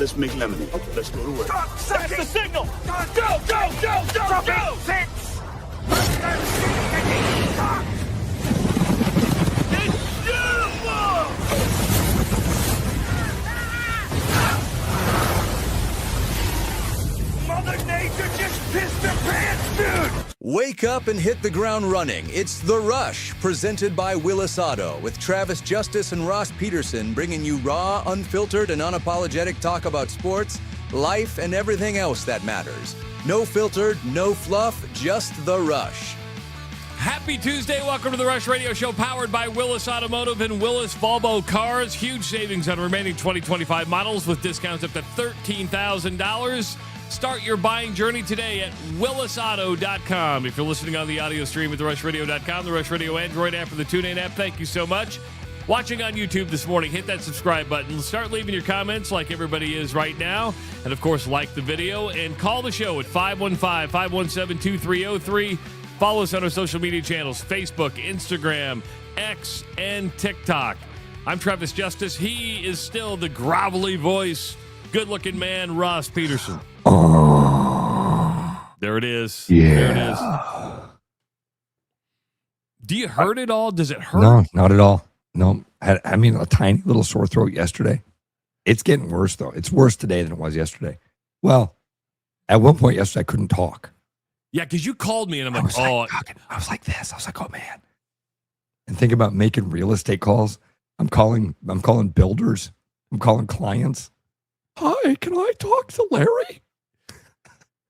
Let's make lemonade. Let's go to work. That's the signal. Go, go, go, go, go. It's beautiful. Mother Nature just pissed her pants, dude. Wake up and hit the ground running. It's The Rush, presented by Willis Auto, with Travis Justice and Ross Peterson bringing you raw, unfiltered, and unapologetic talk about sports, life, and everything else that matters. No filtered, no fluff, just The Rush. Happy Tuesday. Welcome to The Rush Radio Show, powered by Willis Automotive and Willis Volvo Cars. Huge savings on remaining 2025 models with discounts up to $13,000. Start your buying journey today at willisauto.com. If you're listening on the audio stream at therushradio.com, the Rush Radio Android app, or the TuneIn app, thank you so much. Watching on YouTube this morning, hit that subscribe button. Start leaving your comments like everybody is right now. And, of course, like the video and call the show at 515-517-2303. Follow us on our social media channels, Facebook, Instagram, X, and TikTok. I'm Travis Justice. He is still the grovelly voice, good-looking man, Ross Peterson. There it is. Yeah. There it is. Do you hurt it all? Does it hurt? No, not at all. No, I mean, a tiny little sore throat yesterday. It's getting worse, though. It's worse today than it was yesterday. Well, at one point yesterday, I couldn't talk. Yeah, because you called me, and I'm like, I was like this. I was like, oh, man. And think about making real estate calls. I'm calling builders. I'm calling clients. Hi, can I talk to Larry?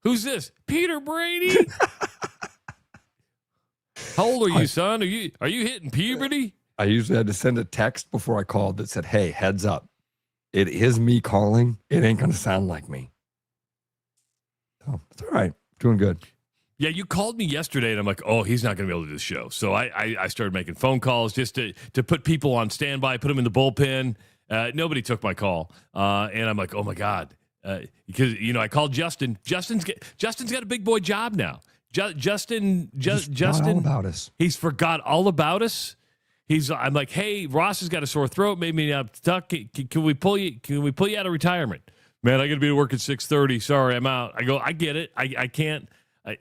Who's this? Peter Brady? How old are you, son? Are you hitting puberty? I usually had to send a text before I called that said, hey, heads up. It is me calling. It ain't going to sound like me. So it's all right. Doing good. Yeah, you called me yesterday, and I'm like, oh, he's not going to be able to do the show. So I started making phone calls just to put people on standby, put them in the bullpen. Nobody took my call. And I'm like, oh, my God. Because, I called Justin. Justin's got a big boy job now. Justin, all about us. He's forgot all about us. I'm like, hey, Ross has got a sore throat. Maybe not stuck. Can we pull you out of retirement? Man, I got to be to work at 6:30. Sorry, I'm out. I go, I get it. I can't. I'm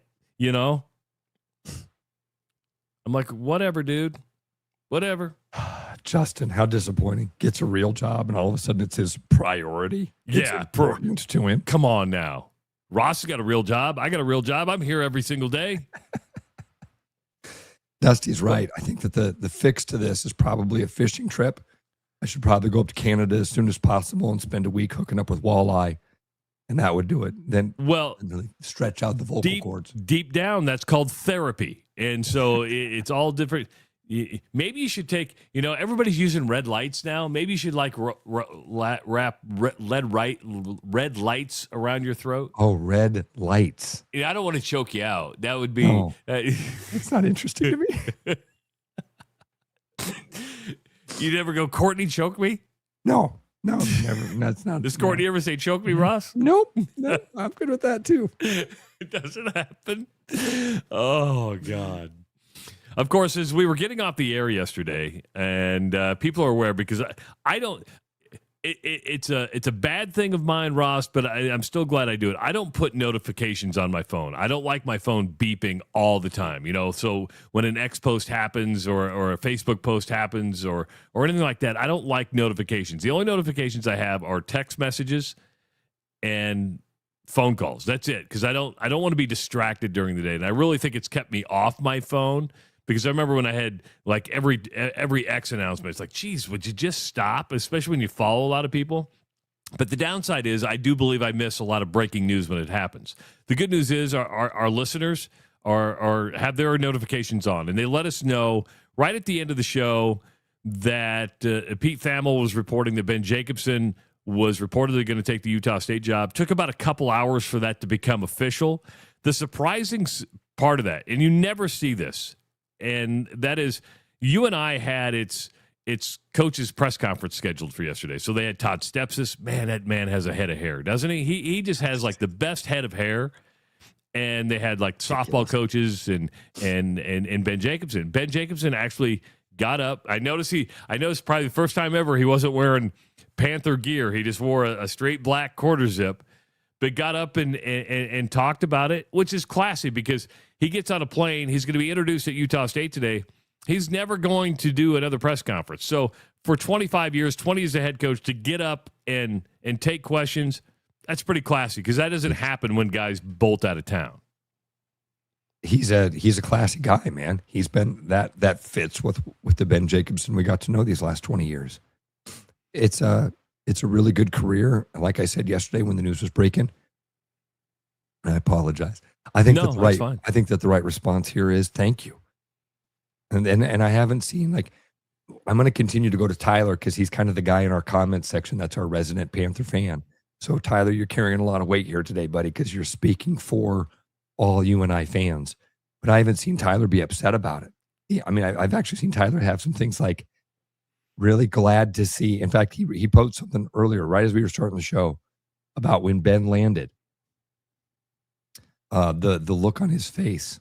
like, whatever, dude. Whatever. Justin, how disappointing. Gets a real job, and all of a sudden it's his priority. It's important to him. Come on now. Ross has got a real job. I got a real job. I'm here every single day. Dusty's right. I think that the fix to this is probably a fishing trip. I should probably go up to Canada as soon as possible and spend a week hooking up with walleye, and that would do it. Then, really stretch out the vocal cords. Deep down, that's called therapy, and so it's all different. Maybe you should take, everybody's using red lights now. Maybe you should wrap red lights around your throat. Oh, red lights. I don't want to choke you out. That would be. No, it's not interesting to me. You never go, Courtney, choke me? No, never. That's not. Does Courtney ever say, choke me, Ross? Nope. No, I'm good with that too. It doesn't happen. Oh, God. Of course, as we were getting off the air yesterday, and people are aware because I don't. It's a bad thing of mine, Ross, but I'm still glad I do it. I don't put notifications on my phone. I don't like my phone beeping all the time. So when an X post happens or a Facebook post happens or anything like that, I don't like notifications. The only notifications I have are text messages and phone calls. That's it, because I don't want to be distracted during the day, and I really think it's kept me off my phone. Because I remember when I had like every X announcement, it's like, geez, would you just stop? Especially when you follow a lot of people. But the downside is I do believe I miss a lot of breaking news when it happens. The good news is our listeners have their notifications on, and they let us know right at the end of the show that Pete Thamel was reporting that Ben Jacobson was reportedly going to take the Utah State job. Took about a couple hours for that to become official. The surprising part of that, and you never see this, and that is UNI had its coach's press conference scheduled for yesterday. So they had Todd Stepsis. Man, that man has a head of hair, doesn't he? He just has like the best head of hair. And they had like softball coaches and Ben Jacobson. Ben Jacobson actually got up. I noticed probably the first time ever he wasn't wearing Panther gear. He just wore a straight black quarter zip, but got up and talked about it, which is classy because he gets on a plane. He's going to be introduced at Utah State today. He's never going to do another press conference. So for 25 years, 20 as a head coach, to get up and take questions, that's pretty classy because that doesn't happen when guys bolt out of town. He's a classy guy, man. He's been that fits with the Ben Jacobson we got to know these last 20 years. It's a really good career. Like I said yesterday when the news was breaking, I apologize. I think that the right response here is thank you. And I haven't seen, like, I'm going to continue to go to Tyler because he's kind of the guy in our comments section that's our resident Panther fan. So Tyler, you're carrying a lot of weight here today, buddy, because you're speaking for all UNI fans. But I haven't seen Tyler be upset about it. I mean, I've actually seen Tyler have some things like really glad to see. In fact, he posted something earlier, right as we were starting the show, about when Ben landed. The look on his face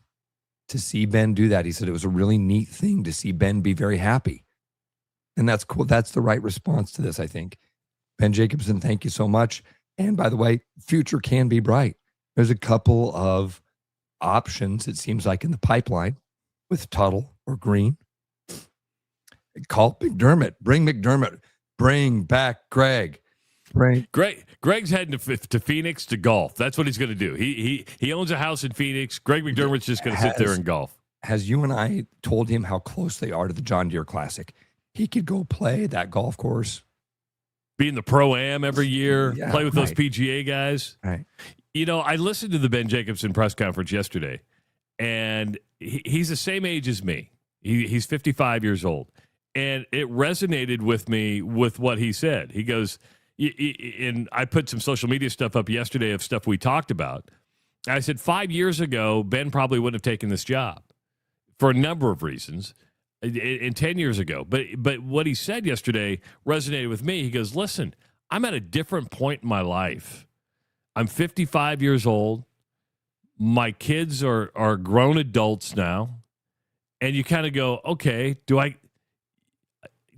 to see Ben do that. He said it was a really neat thing to see Ben be very happy. And that's cool. That's the right response to this, I think. Ben Jacobson, thank you so much. And by the way, future can be bright. There's a couple of options, it seems like, in the pipeline with Tuttle or Green. Call McDermott. Bring McDermott. Bring back Greg. Right. Greg's heading to Phoenix to golf. That's what he's going to do. He owns a house in Phoenix. Greg McDermott's just going to sit there and golf. Has UNI told him how close they are to the John Deere Classic? He could go play that golf course. Be in the Pro-Am every year. Yeah, play with those PGA guys. Right. You know, I listened to the Ben Jacobson press conference yesterday, and he's the same age as me. He's 55 years old. And it resonated with me with what he said. He goes... And I put some social media stuff up yesterday of stuff we talked about. I said 5 years ago, Ben probably wouldn't have taken this job for a number of reasons, and 10 years ago. But what he said yesterday resonated with me. He goes, listen, I'm at a different point in my life. I'm 55 years old. My kids are grown adults now. And you kind of go, okay,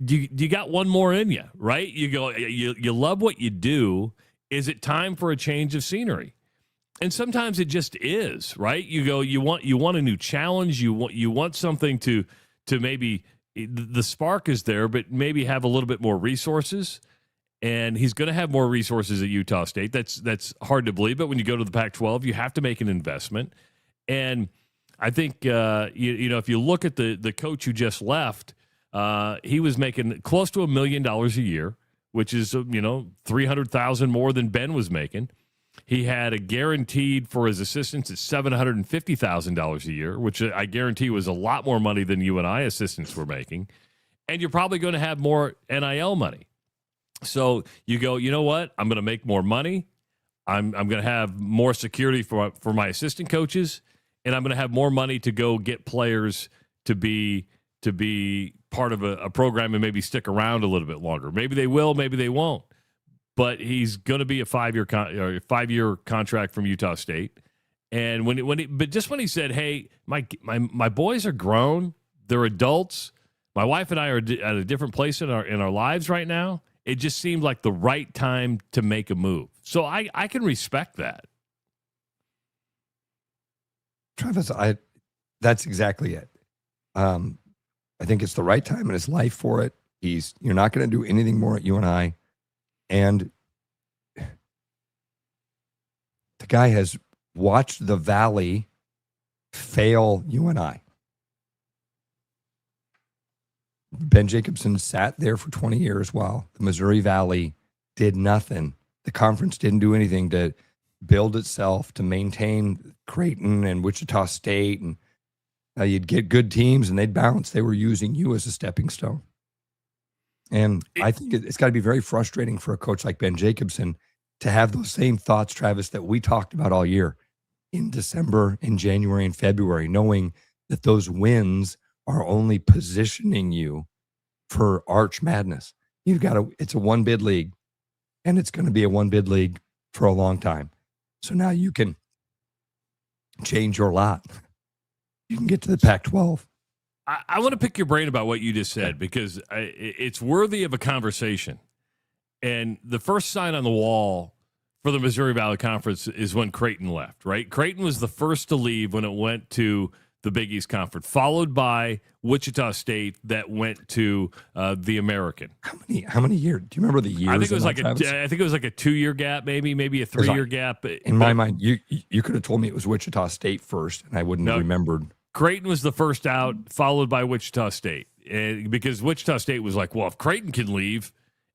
do you got one more in you, right? You go, you love what you do. Is it time for a change of scenery? And sometimes it just is, right? You go, you want a new challenge. You want something to maybe the spark is there, but maybe have a little bit more resources. And he's going to have more resources at Utah State. That's hard to believe, but when you go to the Pac-12, you have to make an investment. And I think you know, if you look at the coach who just left. He was making close to $1 million a year, which is, $300,000 more than Ben was making. He had a guaranteed for his assistants at $750,000 a year, which I guarantee was a lot more money than UNI assistants were making. And you're probably going to have more NIL money. So you go, you know what? I'm going to make more money. I'm going to have more security for my assistant coaches, and I'm going to have more money to go get players to be part of a program and maybe stick around a little bit longer. Maybe they will, maybe they won't. But he's going to be a 5-year contract from Utah State. And when he said, "Hey, my boys are grown, they're adults. My wife and I are at a different place in our lives right now." It just seemed like the right time to make a move. So I can respect that. Travis, that's exactly it. I think it's the right time in his life for it. You're not going to do anything more at UNI. And the guy has watched the Valley fail UNI. Ben Jacobson sat there for 20 years while the Missouri Valley did nothing. The conference didn't do anything to build itself, to maintain Creighton and Wichita State, and you'd get good teams and they'd bounce. They were using you as a stepping stone. And I think it's got to be very frustrating for a coach like Ben Jacobson to have those same thoughts, Travis, that we talked about all year in December, in January, and February, knowing that those wins are only positioning you for Arch Madness. It's a one bid league, and it's going to be a one bid league for a long time. So now you can change your lot. You can get to the Pac-12. I want to pick your brain about what you just said because it's worthy of a conversation. And the first sign on the wall for the Missouri Valley Conference is when Creighton left, right? Creighton was the first to leave when it went to the Big East Conference, followed by Wichita State that went to the American. How many years? Do you remember the years? I think it was like a 2-year gap, maybe a 3-year gap. In my mind, you could have told me it was Wichita State first, and I wouldn't have remembered. Creighton was the first out, followed by Wichita State, because Wichita State was like, well, if Creighton can leave,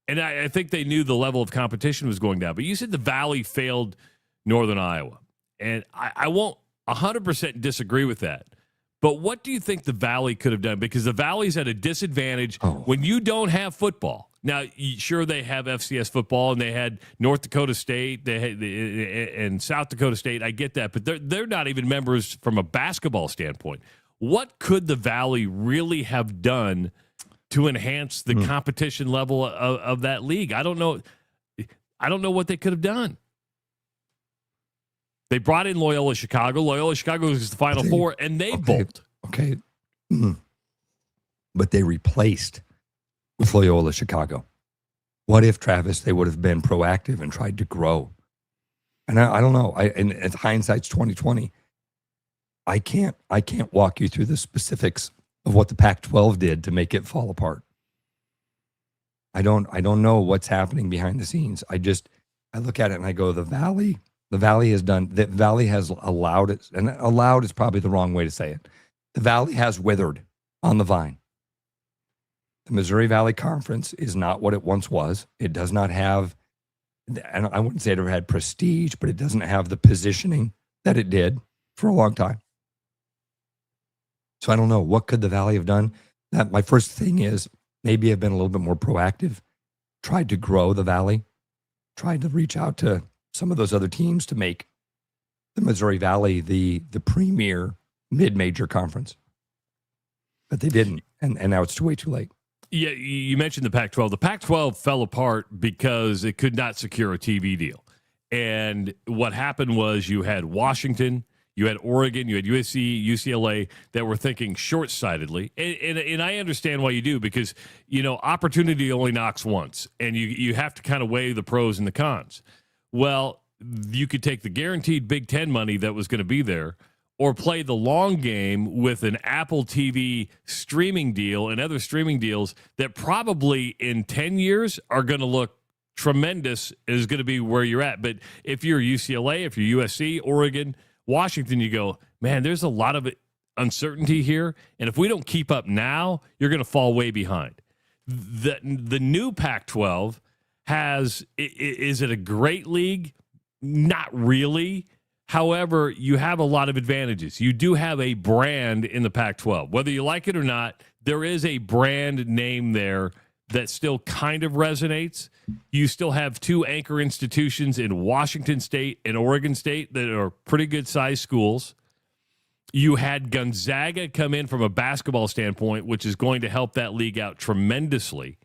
and I think they knew the level of competition was going down. But you said the Valley failed Northern Iowa, and I won't 100% disagree with that. But what do you think the Valley could have done? Because the Valley's at a disadvantage when you don't have football. Now, sure, they have FCS football, and they had North Dakota State, and South Dakota State. I get that, but they're not even members from a basketball standpoint. What could the Valley really have done to enhance the competition level of that league? I don't know. I don't know what they could have done. They brought in Loyola Chicago. Loyola Chicago was the Final Four, and they bolted. Okay. But they replaced with Loyola Chicago. What if, Travis, they would have been proactive and tried to grow? And I don't know. And hindsight's 2020. I can't walk you through the specifics of what the Pac-12 did to make it fall apart. I don't know what's happening behind the scenes. I look at it and I go, the Valley has allowed it, and allowed is probably the wrong way to say it. The Valley has withered on the vine. The Missouri Valley Conference is not what it once was. It does not have, and I wouldn't say it ever had prestige, but it doesn't have the positioning that it did for a long time. So I don't know. What could the Valley have done? That my first thing is maybe have been a little bit more proactive, tried to grow the Valley, tried to reach out to some of those other teams to make the Missouri Valley the premier mid-major conference. But they didn't, and now it's way too late. Yeah, you mentioned the Pac-12. The Pac-12 fell apart because it could not secure a TV deal. And what happened was you had Washington, you had Oregon, you had USC, UCLA that were thinking short-sightedly. And I understand why you do, because, opportunity only knocks once, and you have to kind of weigh the pros and the cons. Well, you could take the guaranteed Big Ten money that was going to be there, or play the long game with an Apple TV streaming deal and other streaming deals that probably in 10 years are going to look tremendous, is going to be where you're at. But if you're UCLA, if you're USC, Oregon, Washington, you go, man, there's a lot of uncertainty here. And if we don't keep up now, you're going to fall way behind. The new Pac-12 is it a great league? Not really. However, you have a lot of advantages. You do have a brand in the Pac-12. Whether you like it or not, there is a brand name there that still kind of resonates. You still have two anchor institutions in Washington State and Oregon State that are pretty good-sized schools. You had Gonzaga come in from a basketball standpoint, which is going to help that league out tremendously.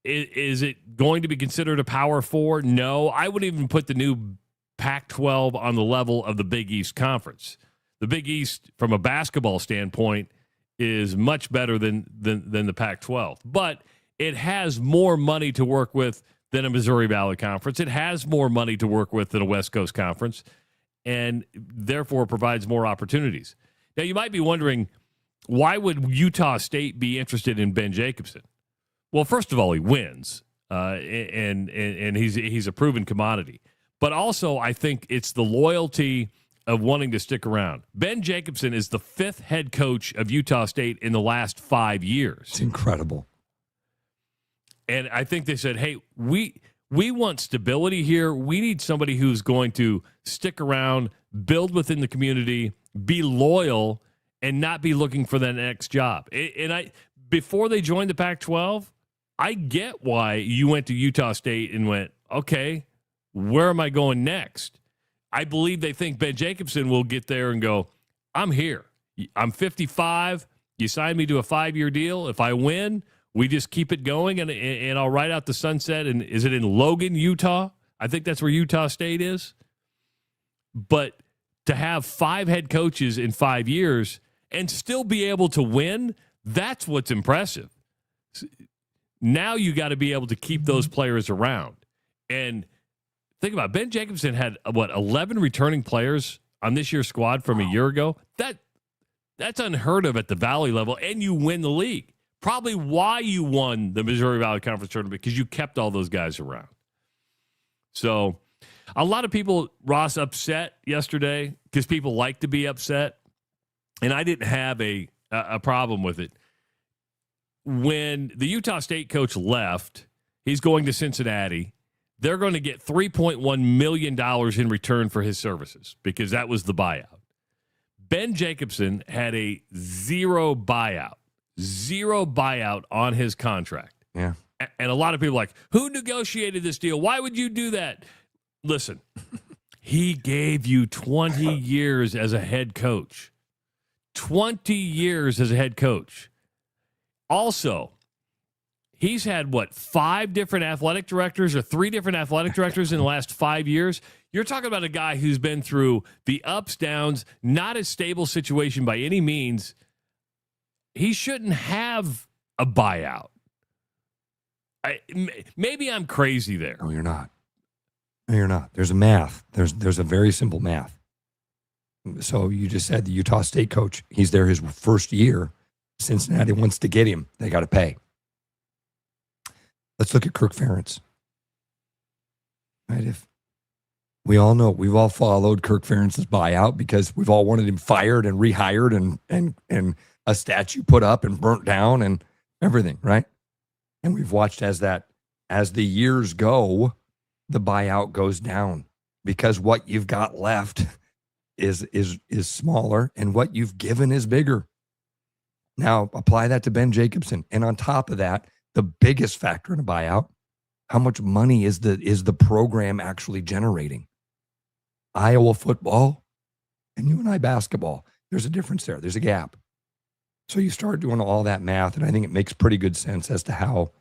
Is it going to be considered a Power Four? No. I wouldn't even put the new Pac-12 on the level of the Big East Conference. The Big East, from a basketball standpoint, is much better than the Pac-12. But it has more money to work with than a Missouri Valley Conference. It has more money to work with than a West Coast Conference, and therefore provides more opportunities. Now, you might be wondering, why would Utah State be interested in Ben Jacobson? Well, first of all, he wins, and he's a proven commodity. But also, I think it's the loyalty of wanting to stick around. Ben Jacobson is the 5th head coach of Utah State in the last 5 years. It's incredible. And I think they said, hey, we want stability here. We need somebody who's going to stick around, build within the community, be loyal, and not be looking for the next job. And before they joined the Pac-12, I get why you went to Utah State and went, okay, where am I going next? I believe they think Ben Jacobson will get there and go, I'm here. I'm 55. You signed me to a 5-year deal. If I win, we just keep it going, and I'll ride out the sunset. And is it in Logan, Utah? I think that's where Utah State is. But to have 5 head coaches in 5 years, and still be able to win, that's what's impressive. Now you got to be able to keep those players around. And think about it, Ben Jacobson had, 11 returning players on this year's squad from a year ago? That's unheard of at the Valley level, and you win the league. Probably why you won the Missouri Valley Conference tournament, because you kept all those guys around. So a lot of people, Ross, upset yesterday because people like to be upset, and I didn't have a problem with it. When the Utah State coach left, he's going to Cincinnati. They're going to get $3.1 million in return for his services because that was the buyout. Ben Jacobson had a zero buyout on his contract. Yeah. And a lot of people are like, who negotiated this deal? Why would you do that? Listen, he gave you 20 years as a head coach. 20 years as a head coach. Also, he's had, 5 different athletic directors or 3 different athletic directors in the last 5 years? You're talking about a guy who's been through the ups, downs, not a stable situation by any means. He shouldn't have a buyout. Maybe I'm crazy there. No, you're not. No, you're not. There's a math. There's a very simple math. So you just said the Utah State coach, he's there his first year. Cincinnati wants to get him. They got to pay. Let's look at Kirk Ferentz. Right? If we all know, we've all followed Kirk Ferentz's buyout because we've all wanted him fired and rehired and a statue put up and burnt down and everything, right? And we've watched as the years go, the buyout goes down because what you've got left is smaller and what you've given is bigger. Now apply that to Ben Jacobson. And on top of that, the biggest factor in a buyout, how much money is the program actually generating? Iowa football and UNI basketball. There's a difference there. There's a gap. So you start doing all that math, and I think it makes pretty good sense as to how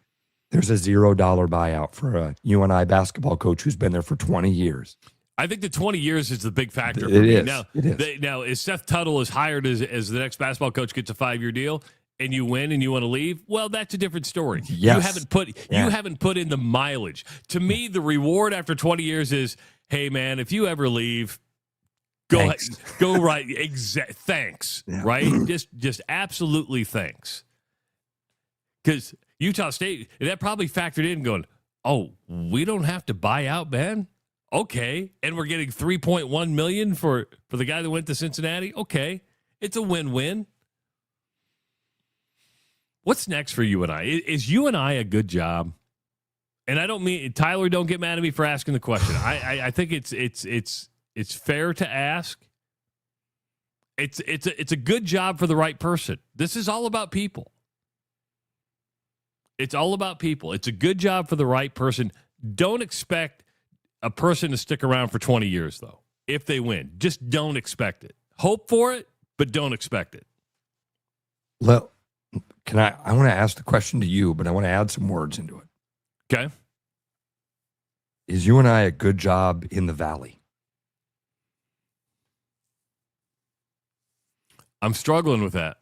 there's a $0 buyout for a UNI basketball coach who's been there for 20 years. I think the 20 years is the big factor for it me. Is. Now, it is. Now, is Seth Tuttle is hired as the next basketball coach, gets a 5-year deal, and you win and you want to leave? Well, that's a different story. Yes. You haven't put in the mileage. To me, the reward after 20 years is, hey man, if you ever leave, go right. Thanks. Yeah. Right? Just absolutely thanks. Because Utah State, that probably factored in going, oh, we don't have to buy out Ben? Okay. And we're getting $3.1 million for the guy that went to Cincinnati? Okay. It's a win-win. What's next for UNI? Is UNI a good job? And I don't mean, Tyler, don't get mad at me for asking the question. I think it's fair to ask. It's a good job for the right person. This is all about people. It's all about people. It's a good job for the right person. Don't expect a person to stick around for 20 years, though, if they win. Just don't expect it. Hope for it, but don't expect it. Well, I want to ask the question to you, but I want to add some words into it. Okay. Is UNI a good job in the Valley? I'm struggling with that.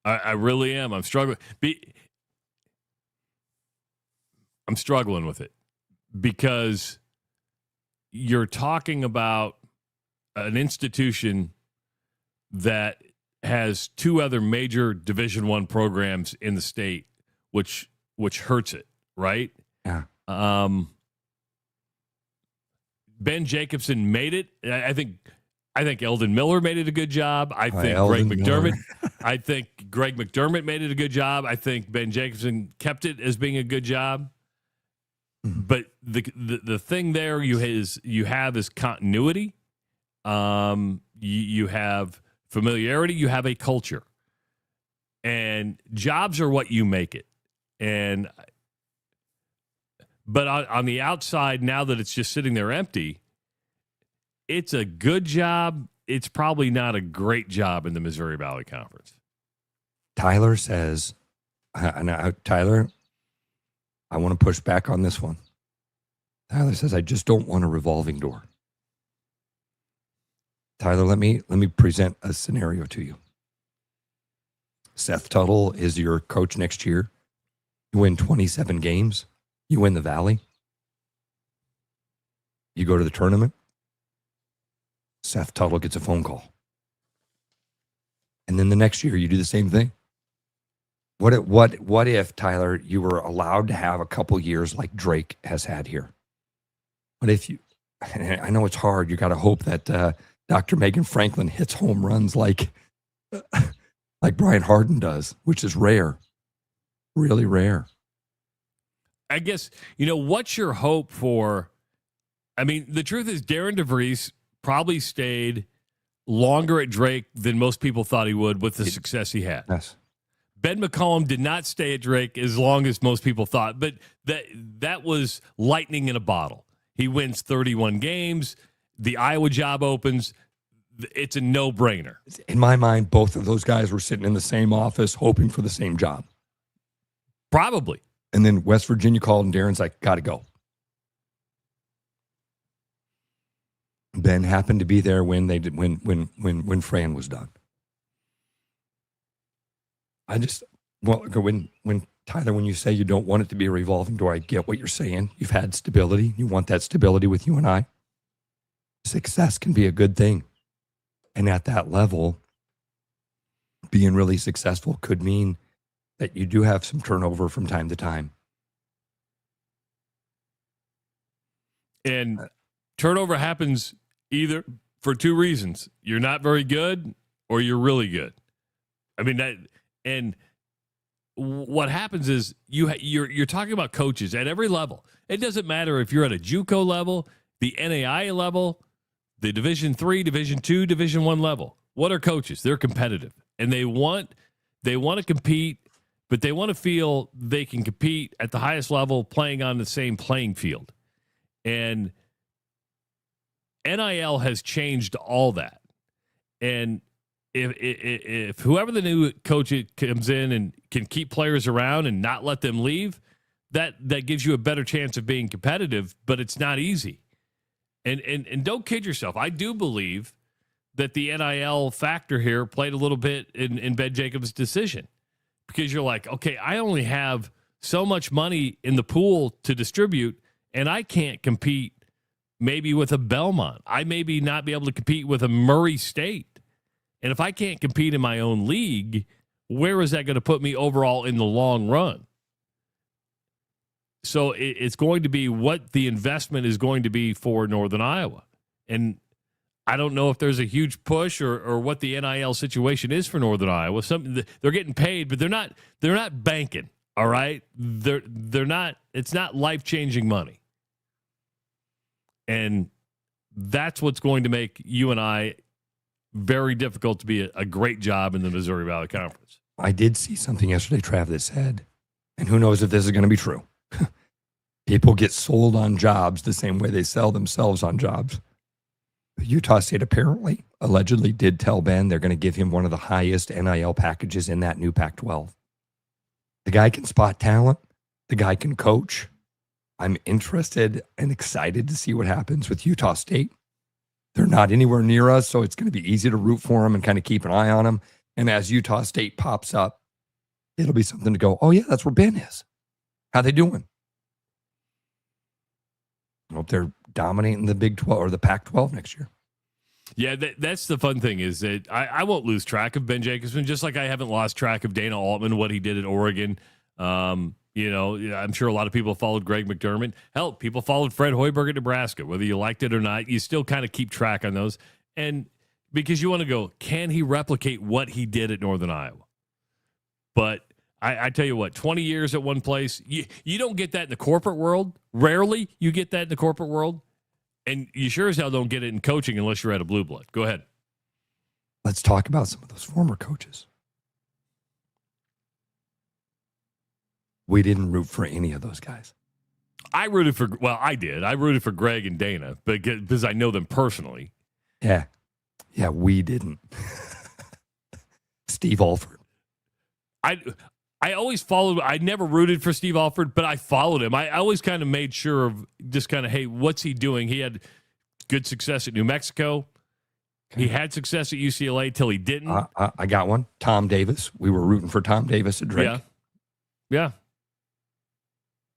I really am. I'm struggling. I'm struggling with it because you're talking about an institution that has 2 other major Division I programs in the state, which hurts it, right? Yeah. Ben Jacobson made it. I think Eldon Miller made it a good job. I think Greg McDermott made it a good job. I think Ben Jacobson kept it as being a good job. Mm-hmm. But the thing there you have is continuity. You have familiarity. You have a culture, and jobs are what you make it. But on the outside, now that it's just sitting there empty, it's a good job. It's probably not a great job in the Missouri Valley Conference. Tyler says, Tyler, I want to push back on this one. Tyler says, I just don't want a revolving door. Tyler, let me present a scenario to you. Seth Tuttle is your coach next year. You win 27 games. You win the Valley. You go to the tournament. Seth Tuttle gets a phone call. And then the next year, you do the same thing. What if, Tyler, you were allowed to have a couple years like Drake has had here? What if you, I know it's hard. You got to hope that Dr. Megan Franklin hits home runs like Brian Harden does, which is rare, really rare. I guess, what's your hope for? I mean, the truth is Darren DeVries probably stayed longer at Drake than most people thought he would with the success he had. Yes. Ben McCollum did not stay at Drake as long as most people thought, but that was lightning in a bottle. He wins 31 games. The Iowa job opens. It's a no-brainer. In my mind, both of those guys were sitting in the same office hoping for the same job. Probably. And then West Virginia called, and Darren's like, got to go. Ben happened to be there when they did when Fran was done. When Tyler, when you say you don't want it to be a revolving door, I get what you're saying. You've had stability. You want that stability with UNI. Success can be a good thing. And at that level, being really successful could mean that you do have some turnover from time to time. And turnover happens either for two reasons. You're not very good or you're really good. I mean, and what happens is you're talking about coaches at every level. It doesn't matter if you're at a JUCO level, the NAIA level, the Division III, Division II, Division I level. What are coaches? They're competitive, and they want to compete, but they want to feel they can compete at the highest level playing on the same playing field. And NIL has changed all that. And if whoever the new coach comes in and can keep players around and not let them leave, that gives you a better chance of being competitive, but it's not easy. And don't kid yourself. I do believe that the NIL factor here played a little bit in Ben Jacobs' decision, because you're like, okay, I only have so much money in the pool to distribute, and I can't compete maybe with a Belmont. I maybe not be able to compete with a Murray State. And if I can't compete in my own league, where is that going to put me overall in the long run? So it's going to be what the investment is going to be for Northern Iowa. And I don't know if there's a huge push or what the NIL situation is for Northern Iowa. They're getting paid, but they're not banking. All right. They're not, it's not life-changing money. And that's what's going to make UNI very difficult to be a great job in the Missouri Valley Conference. I did see something yesterday, Trav, that said, and who knows if this is going to be true. People get sold on jobs the same way they sell themselves on jobs. Utah State apparently, allegedly did tell Ben they're going to give him one of the highest NIL packages in that new Pac-12. The guy can spot talent. The guy can coach. I'm interested and excited to see what happens with Utah State. They're not anywhere near us, so it's going to be easy to root for them and kind of keep an eye on them. And as Utah State pops up, it'll be something to go, oh, yeah, that's where Ben is. How they doing? I hope they're dominating the Big 12 or the Pac-12 next year. Yeah, that's the fun thing is that I won't lose track of Ben Jacobson, just like I haven't lost track of Dana Altman, what he did at Oregon. I'm sure a lot of people followed Greg McDermott. Hell, people followed Fred Hoiberg at Nebraska. Whether you liked it or not, you still kind of keep track on those. And because you want to go, can he replicate what he did at Northern Iowa? But I tell you what, 20 years at one place, you don't get that in the corporate world. Rarely you get that in the corporate world. And you sure as hell don't get it in coaching unless you're at a blue blood. Go ahead. Let's talk about some of those former coaches. We didn't root for any of those guys. I did. I rooted for Greg and Dana because I know them personally. Yeah. Yeah, we didn't. Steve Alford. I always followed. I never rooted for Steve Alford, but I followed him. I always kind of made sure of just kind of, hey, what's he doing? He had good success at New Mexico. He had success at UCLA till he didn't. I got one. Tom Davis. We were rooting for Tom Davis at Drake. Yeah.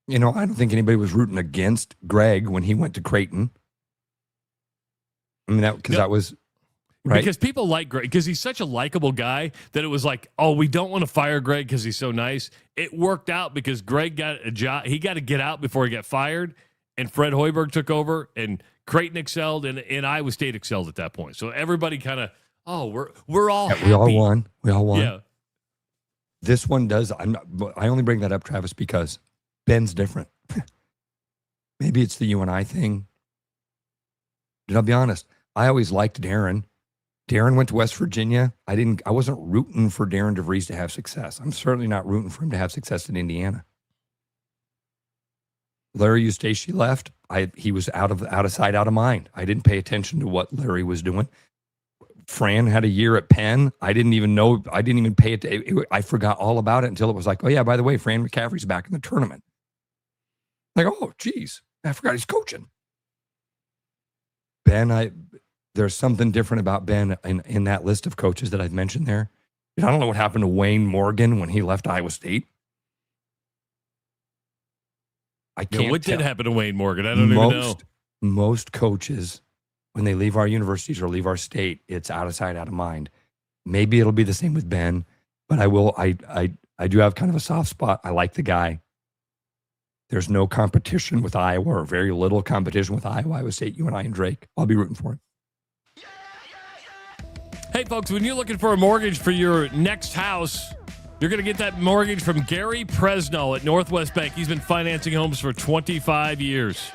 I don't think anybody was rooting against Greg when he went to Creighton. I mean, that was right. Because people like Greg, because he's such a likable guy that it was like, oh, we don't want to fire Greg because he's so nice. It worked out because Greg got a job. He got to get out before he got fired, and Fred Hoiberg took over, and Creighton excelled, and Iowa State excelled at that point. So everybody kind of, we're all happy. We all won. Yeah. This one does. I only bring that up, Travis, because Ben's different. Maybe it's the UNI thing. And I'll be honest. I always liked Darren. Darren went to West Virginia. I wasn't rooting for Darren DeVries to have success. I'm certainly not rooting for him to have success in Indiana. Larry Eustace left. He was out of sight, out of mind. I didn't pay attention to what Larry was doing. Fran had a year at Penn. I didn't even know. I didn't even pay it. I forgot all about it until it was like, oh yeah, by the way, Fran McCaffrey's back in the tournament. Like, oh geez, I forgot he's coaching. Ben, there's something different about Ben in that list of coaches that I've mentioned there. I don't know what happened to Wayne Morgan when he left Iowa State. I can't. What did happen to Wayne Morgan? I don't even know. Most coaches, when they leave our universities or leave our state, it's out of sight, out of mind. Maybe it'll be the same with Ben, but I do have kind of a soft spot. I like the guy. There's no competition with Iowa, or very little competition with Iowa State, UNI, and Drake. I'll be rooting for him. Hey, folks, when you're looking for a mortgage for your next house, you're going to get that mortgage from Gary Presnell at Northwest Bank. He's been financing homes for 25 years.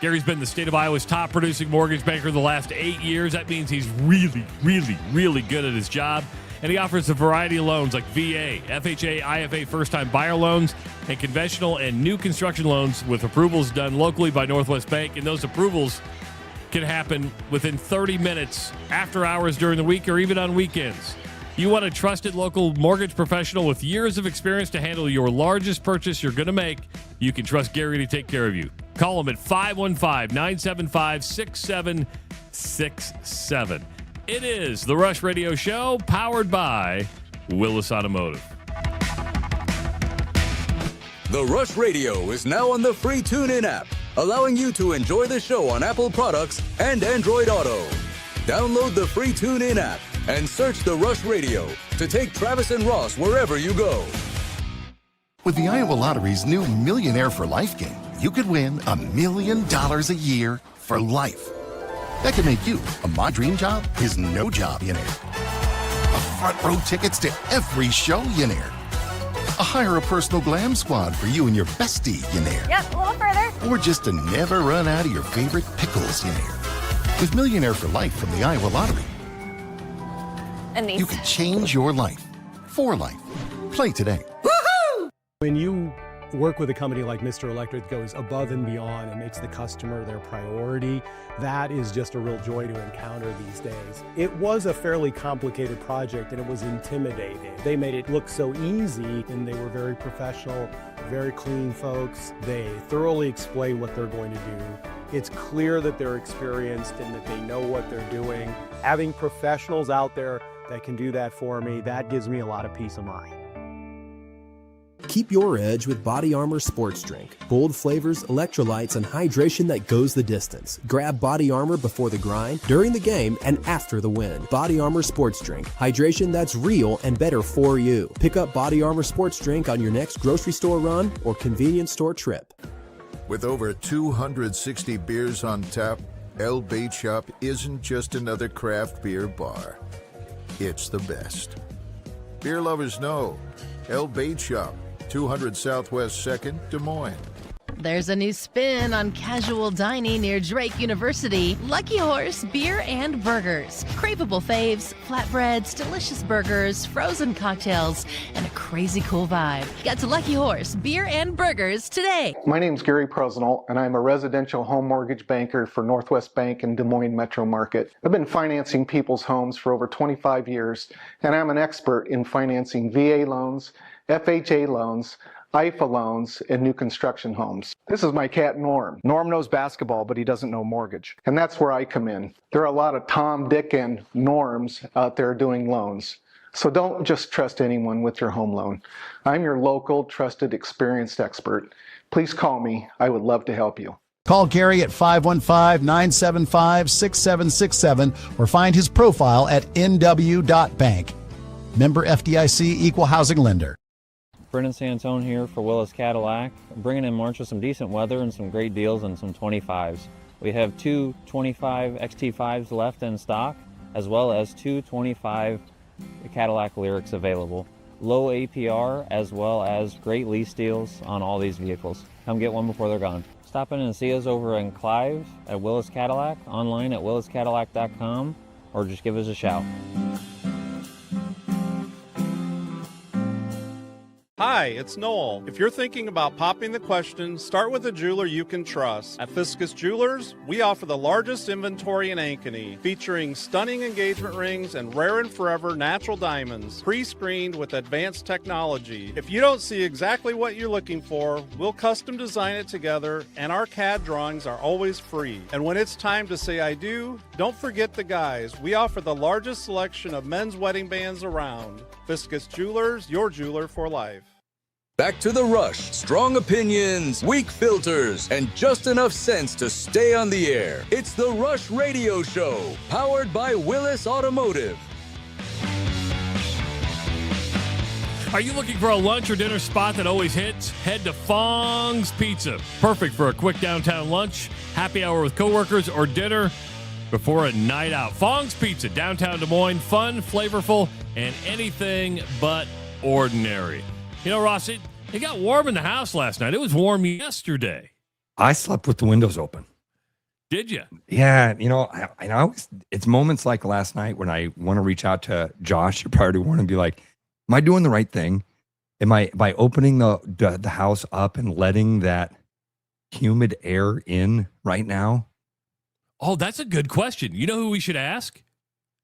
Gary's been the state of Iowa's top producing mortgage banker the last 8 years. That means he's really, really, really good at his job. And he offers a variety of loans like VA, FHA, IFA first-time buyer loans, and conventional and new construction loans with approvals done locally by Northwest Bank. And those approvals can happen within 30 minutes after hours during the week or even on weekends. You want a trusted local mortgage professional with years of experience to handle your largest purchase you're going to make. You can trust Gary to take care of you. Call him at 515-975-6767. It is the Rush Radio Show, powered by Willis Automotive. The Rush Radio is now on the free TuneIn app, allowing you to enjoy the show on Apple products and Android Auto. Download the free TuneIn app and search The Rush Radio to take Travis and Ross wherever you go. With the Iowa Lottery's new Millionaire for Life game, you could win $1 million a year for life. That could make you a My Dream Job is No Job millionaire. A front row tickets to every show millionaire. A hire a personal glam squad for you and your bestie millionaire. Yep, a little further. Or just to never run out of your favorite pickles millionaire. With Millionaire for Life from the Iowa Lottery, And these. you can change your life for life. Play today. When you work with a company like Mr. Electric that goes above and beyond and makes the customer their priority, that is just a real joy to encounter these days. It was a fairly complicated project and it was intimidating. They made it look so easy and they were very professional, very clean folks. They thoroughly explain what they're going to do. It's clear that they're experienced and that they know what they're doing. Having professionals out there that can do that for me, that gives me a lot of peace of mind. Keep your edge with Body Armor Sports Drink. Bold flavors, electrolytes, and hydration that goes the distance. Grab Body Armor before the grind, during the game, and after the win. Body Armor Sports Drink. Hydration that's real and better for you. Pick up Body Armor Sports Drink on your next grocery store run or convenience store trip. With over 260 beers on tap, El Bait Shop isn't just another craft beer bar. It's the best. Beer lovers know El Bait Shop, 200 Southwest 2nd, Des Moines. There's a new spin on casual dining near Drake University. Lucky Horse Beer and Burgers. Craveable faves, flatbreads, delicious burgers, frozen cocktails, and a crazy cool vibe. Get to Lucky Horse Beer and Burgers today. My name's Gary Presnell, and I'm a residential home mortgage banker for Northwest Bank in Des Moines Metro Market. I've been financing people's homes for over 25 years, and I'm an expert in financing VA loans, FHA loans, IFA loans, and new construction homes. This is my cat Norm. Norm knows basketball, but he doesn't know mortgage. And that's where I come in. There are a lot of Tom, Dick, and Norms out there doing loans. So don't just trust anyone with your home loan. I'm your local, trusted, experienced expert. Please call me. I would love to help you. Call Gary at 515-975-6767 or find his profile at nw.bank. Member FDIC, Equal Housing Lender. Brendan Santone here for Willis Cadillac. I'm bringing in March with some decent weather and some great deals and some 25s. We have two 25 XT5s left in stock, as well as two 25 Cadillac Lyrics available. Low APR, as well as great lease deals on all these vehicles. Come get one before they're gone. Stop in and see us over in Clive at Willis Cadillac, online at williscadillac.com, or just give us a shout. Hi, it's Noel. If you're thinking about popping the question, start with a jeweler you can trust. At Fiscus Jewelers, we offer the largest inventory in Ankeny, featuring stunning engagement rings and rare and forever natural diamonds, pre-screened with advanced technology. If you don't see exactly what you're looking for, we'll custom design it together, and our CAD drawings are always free. And when it's time to say I do, don't forget the guys. We offer the largest selection of men's wedding bands around. Fiscus Jewelers, your jeweler for life. Back to the rush. Strong opinions, weak filters, and just enough sense to stay on the air. It's the Rush Radio Show, powered by Willis Automotive. Are you looking for a lunch or dinner spot that always hits? Head to Fong's Pizza. Perfect for a quick downtown lunch, happy hour with coworkers, or dinner before a night out. Fong's Pizza, downtown Des Moines. Fun, flavorful, and anything but ordinary. You know, Ross, it got warm in the house last night. It was warm yesterday. I slept with the windows open. Did you? Yeah. You know, I always, it's moments like last night when I want to reach out to Josh, your Priority One, and be like, am I doing the right thing? Am I, by opening the house up and letting that humid air in right now? Oh, that's a good question. You know who we should ask?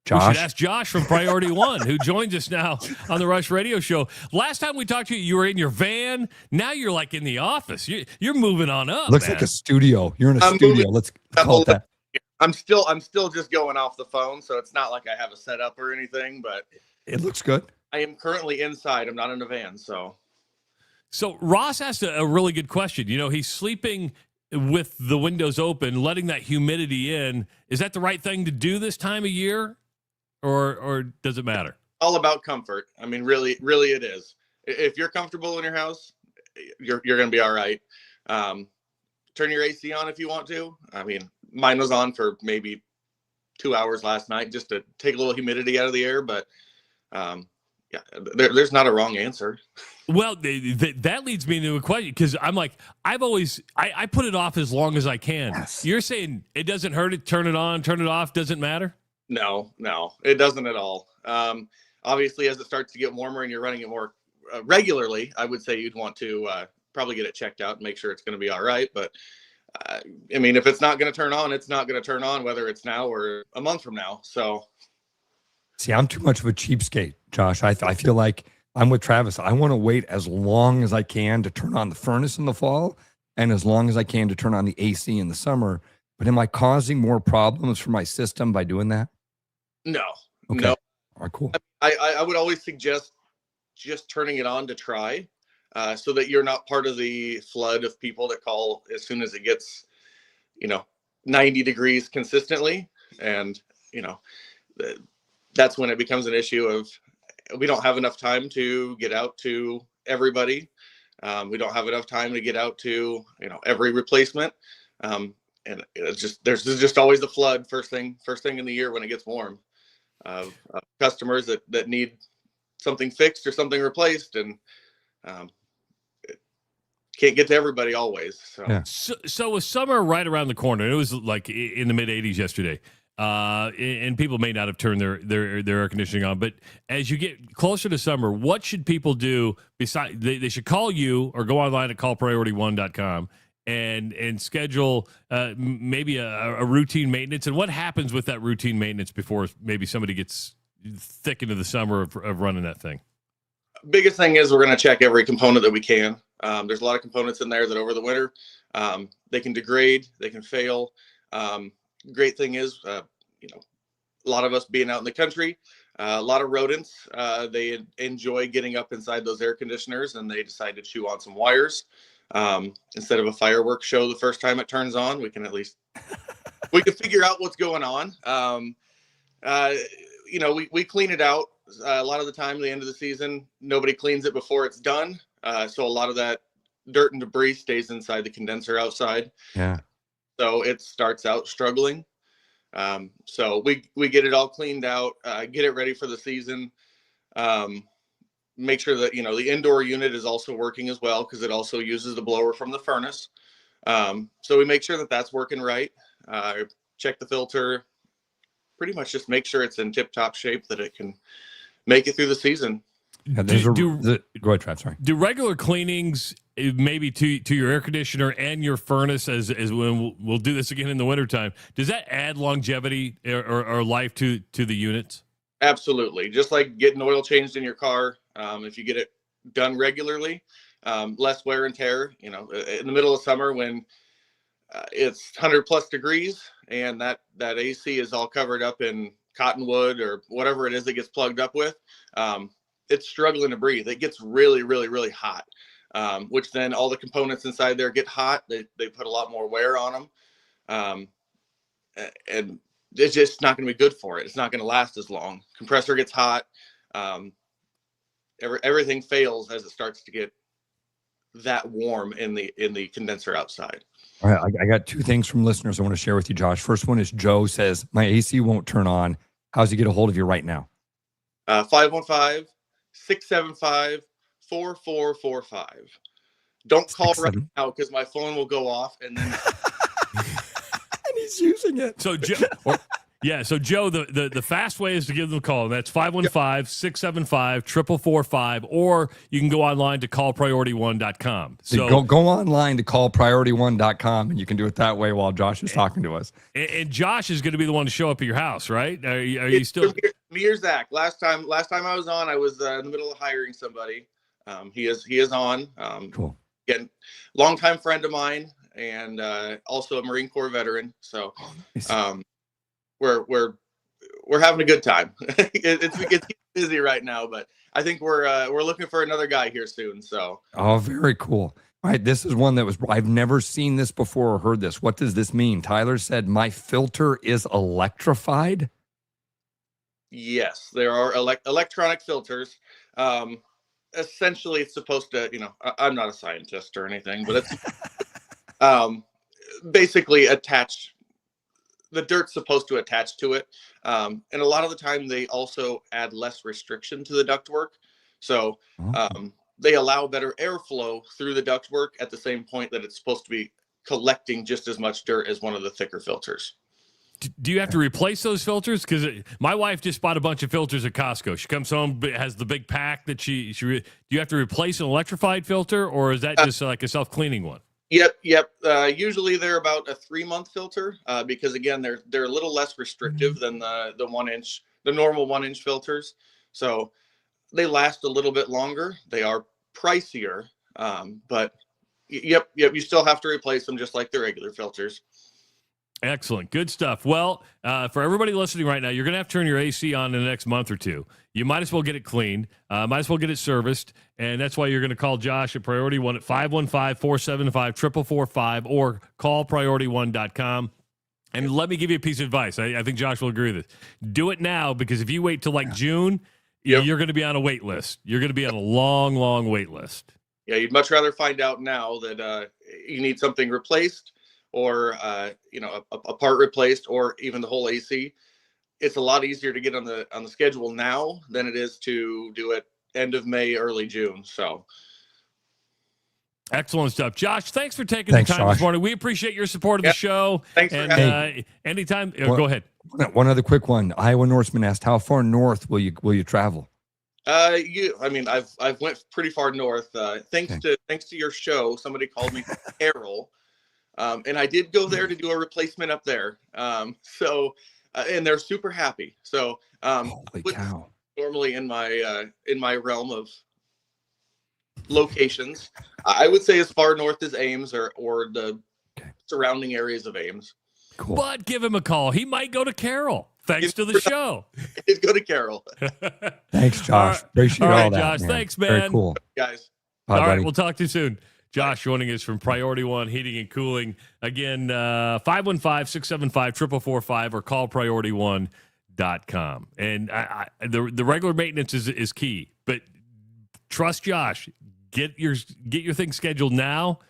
Josh? We should ask Josh from Priority One, who joins us now on the Rush Radio Show. Last time we talked to you, you were in your van. Now you're like in the office. You're moving on up. Looks man. like a studio. You're in a studio. Let's call it that. I'm still just going off the phone, so it's not like I have a setup or anything, but it looks good. I am currently inside. I'm not in a van, so. So Ross asked a really good question. You know, he's sleeping with the windows open, letting that humidity in. Is that the right thing to do this time of year? Or does it matter? All about comfort. I mean, really it is. If you're comfortable in your house, you're going to be all right. Turn your AC on if you want to. I mean, mine was on for maybe 2 hours last night just to take a little humidity out of the air. But yeah, there's not a wrong answer. Well, that leads me to a question, because I'm like, I put it off as long as I can. Yes. You're saying it doesn't hurt it, turn it on, turn it off, doesn't matter? No, it doesn't at all. Obviously, as it starts to get warmer and you're running it more regularly, I would say you'd want to probably get it checked out and make sure it's going to be all right. But I mean, if it's not going to turn on, it's not going to turn on, whether it's now or a month from now. So, see, I'm too much of a cheapskate, Josh. I feel like I'm with Travis. I want to wait as long as I can to turn on the furnace in the fall, and as long as I can to turn on the AC in the summer. But am I causing more problems for my system by doing that? No. Okay. No. All right, cool. I would always suggest just turning it on to try, so that you're not part of the flood of people that call as soon as it gets, 90 degrees consistently. And, that's when it becomes an issue of, we don't have enough time to get out to everybody. We don't have enough time to get out to, every replacement. And it's just, there's just always a flood first thing in the year when it gets warm, of customers that need something fixed or something replaced, and can't get to everybody always. So. Yeah. So with summer right around the corner, it was like in the mid 80s yesterday, and people may not have turned their air conditioning on, but as you get closer to summer, what should people do? Besides, they should call you or go online at callpriority1.com and schedule maybe a routine maintenance. And what happens with that routine maintenance before maybe somebody gets thick into the summer of running that thing? Biggest thing is we're going to check every component that we can. There's a lot of components in there that over the winter, they can degrade, they can fail. Great thing is, a lot of us being out in the country, a lot of rodents, they enjoy getting up inside those air conditioners, and they decide to chew on some wires. Instead of a fireworks show the first time it turns on, we can at least we can figure out what's going on. We clean it out. A lot of the time, the end of the season, nobody cleans it before it's done. So a lot of that dirt and debris stays inside the condenser outside. Yeah. So it starts out struggling. So we get it all cleaned out, get it ready for the season. Make sure that, the indoor unit is also working as well, because it also uses the blower from the furnace. So we make sure that that's working right. Check the filter, pretty much just make sure it's in tip-top shape that it can make it through the season. Yeah, go ahead, Trav, sorry. Do regular cleanings, maybe to your air conditioner and your furnace, as when we'll do this again in the wintertime, does that add longevity or life to the units? Absolutely. Just like getting oil changed in your car, if you get it done regularly, less wear and tear. In the middle of summer when it's 100 plus degrees and that AC is all covered up in cottonwood or whatever it is that gets plugged up with, it's struggling to breathe. It gets really, really, really hot, which then all the components inside there get hot. They put a lot more wear on them. And it's just not going to be good for it. It's not going to last as long. Compressor gets hot. Everything fails as it starts to get that warm in the condenser outside. All right, I got two things from listeners I want to share with you, Josh. First one is Joe says, my AC won't turn on. How's he get a hold of you right now? 515-675-4445. Don't call right now because my phone will go off and then and he's using it. So Joe, Joe, the fast way is to give them a call. That's 515-675-4445, or you can go online to callpriority1.com. So go online to callpriority1.com, and you can do it that way while Josh is talking to us. And Josh is going to be the one to show up at your house, right? Are you still me or Zach? Last time I was on, I was in the middle of hiring somebody. He is on. Cool. Again, longtime friend of mine, and also a Marine Corps veteran. So, we're having a good time. It's busy right now, but I think we're looking for another guy here soon. So. Oh, very cool. All right, this is one that I've never seen this before or heard this. What does this mean? Tyler said, my filter is electrified. Yes, there are electronic filters. Essentially, it's supposed to, I'm not a scientist or anything, but it's basically attached. The dirt's supposed to attach to it. And a lot of the time, they also add less restriction to the ductwork. So they allow better airflow through the ductwork at the same point that it's supposed to be collecting just as much dirt as one of the thicker filters. Do you have to replace those filters? Because my wife just bought a bunch of filters at Costco. She comes home, has the big pack that do you have to replace an electrified filter, or is that just like a self-cleaning one? Yep. Usually they're about a 3-month filter because again, they're a little less restrictive than the normal 1-inch filters. So they last a little bit longer. They are pricier, but you still have to replace them just like the regular filters. Excellent. Good stuff. Well, for everybody listening right now, you're going to have to turn your AC on in the next month or two. You might as well get it cleaned. Might as well get it serviced. And that's why you're going to call Josh at Priority One at 515-475-4445 or callpriority1.com. And let me give you a piece of advice. I think Josh will agree with this. Do it now, because if you wait till like June, you're going to be on a wait list. You're going to be on a long, long wait list. Yeah, you'd much rather find out now that you need something replaced, or a part replaced, or even the whole AC. It's a lot easier to get on the schedule now than it is to do it end of May, early June. So excellent stuff. Josh, thanks for taking the time Josh. this morning. We appreciate your support of the show. Thanks for having anytime. Go ahead. One other quick one. Iowa Norseman asked, how far north will you travel? I've went pretty far north. Thanks to your show, somebody called me Carol. And I did go there to do a replacement up there. And they're super happy. So, holy cow. Normally in my realm of locations. I would say as far north as Ames or the surrounding areas of Ames. Cool. But give him a call. He might go to Carroll. Thanks to the show. He'd go to Carroll. Thanks, Josh. Appreciate all that. Josh. Man. Thanks, man. Very cool. Guys. Bye, all right, buddy. we'll talk to you soon. Josh joining us from Priority One Heating and Cooling. Again, 515-675-4445 or call PriorityOne.com. And the regular maintenance is key. But trust Josh. Get your thing scheduled now,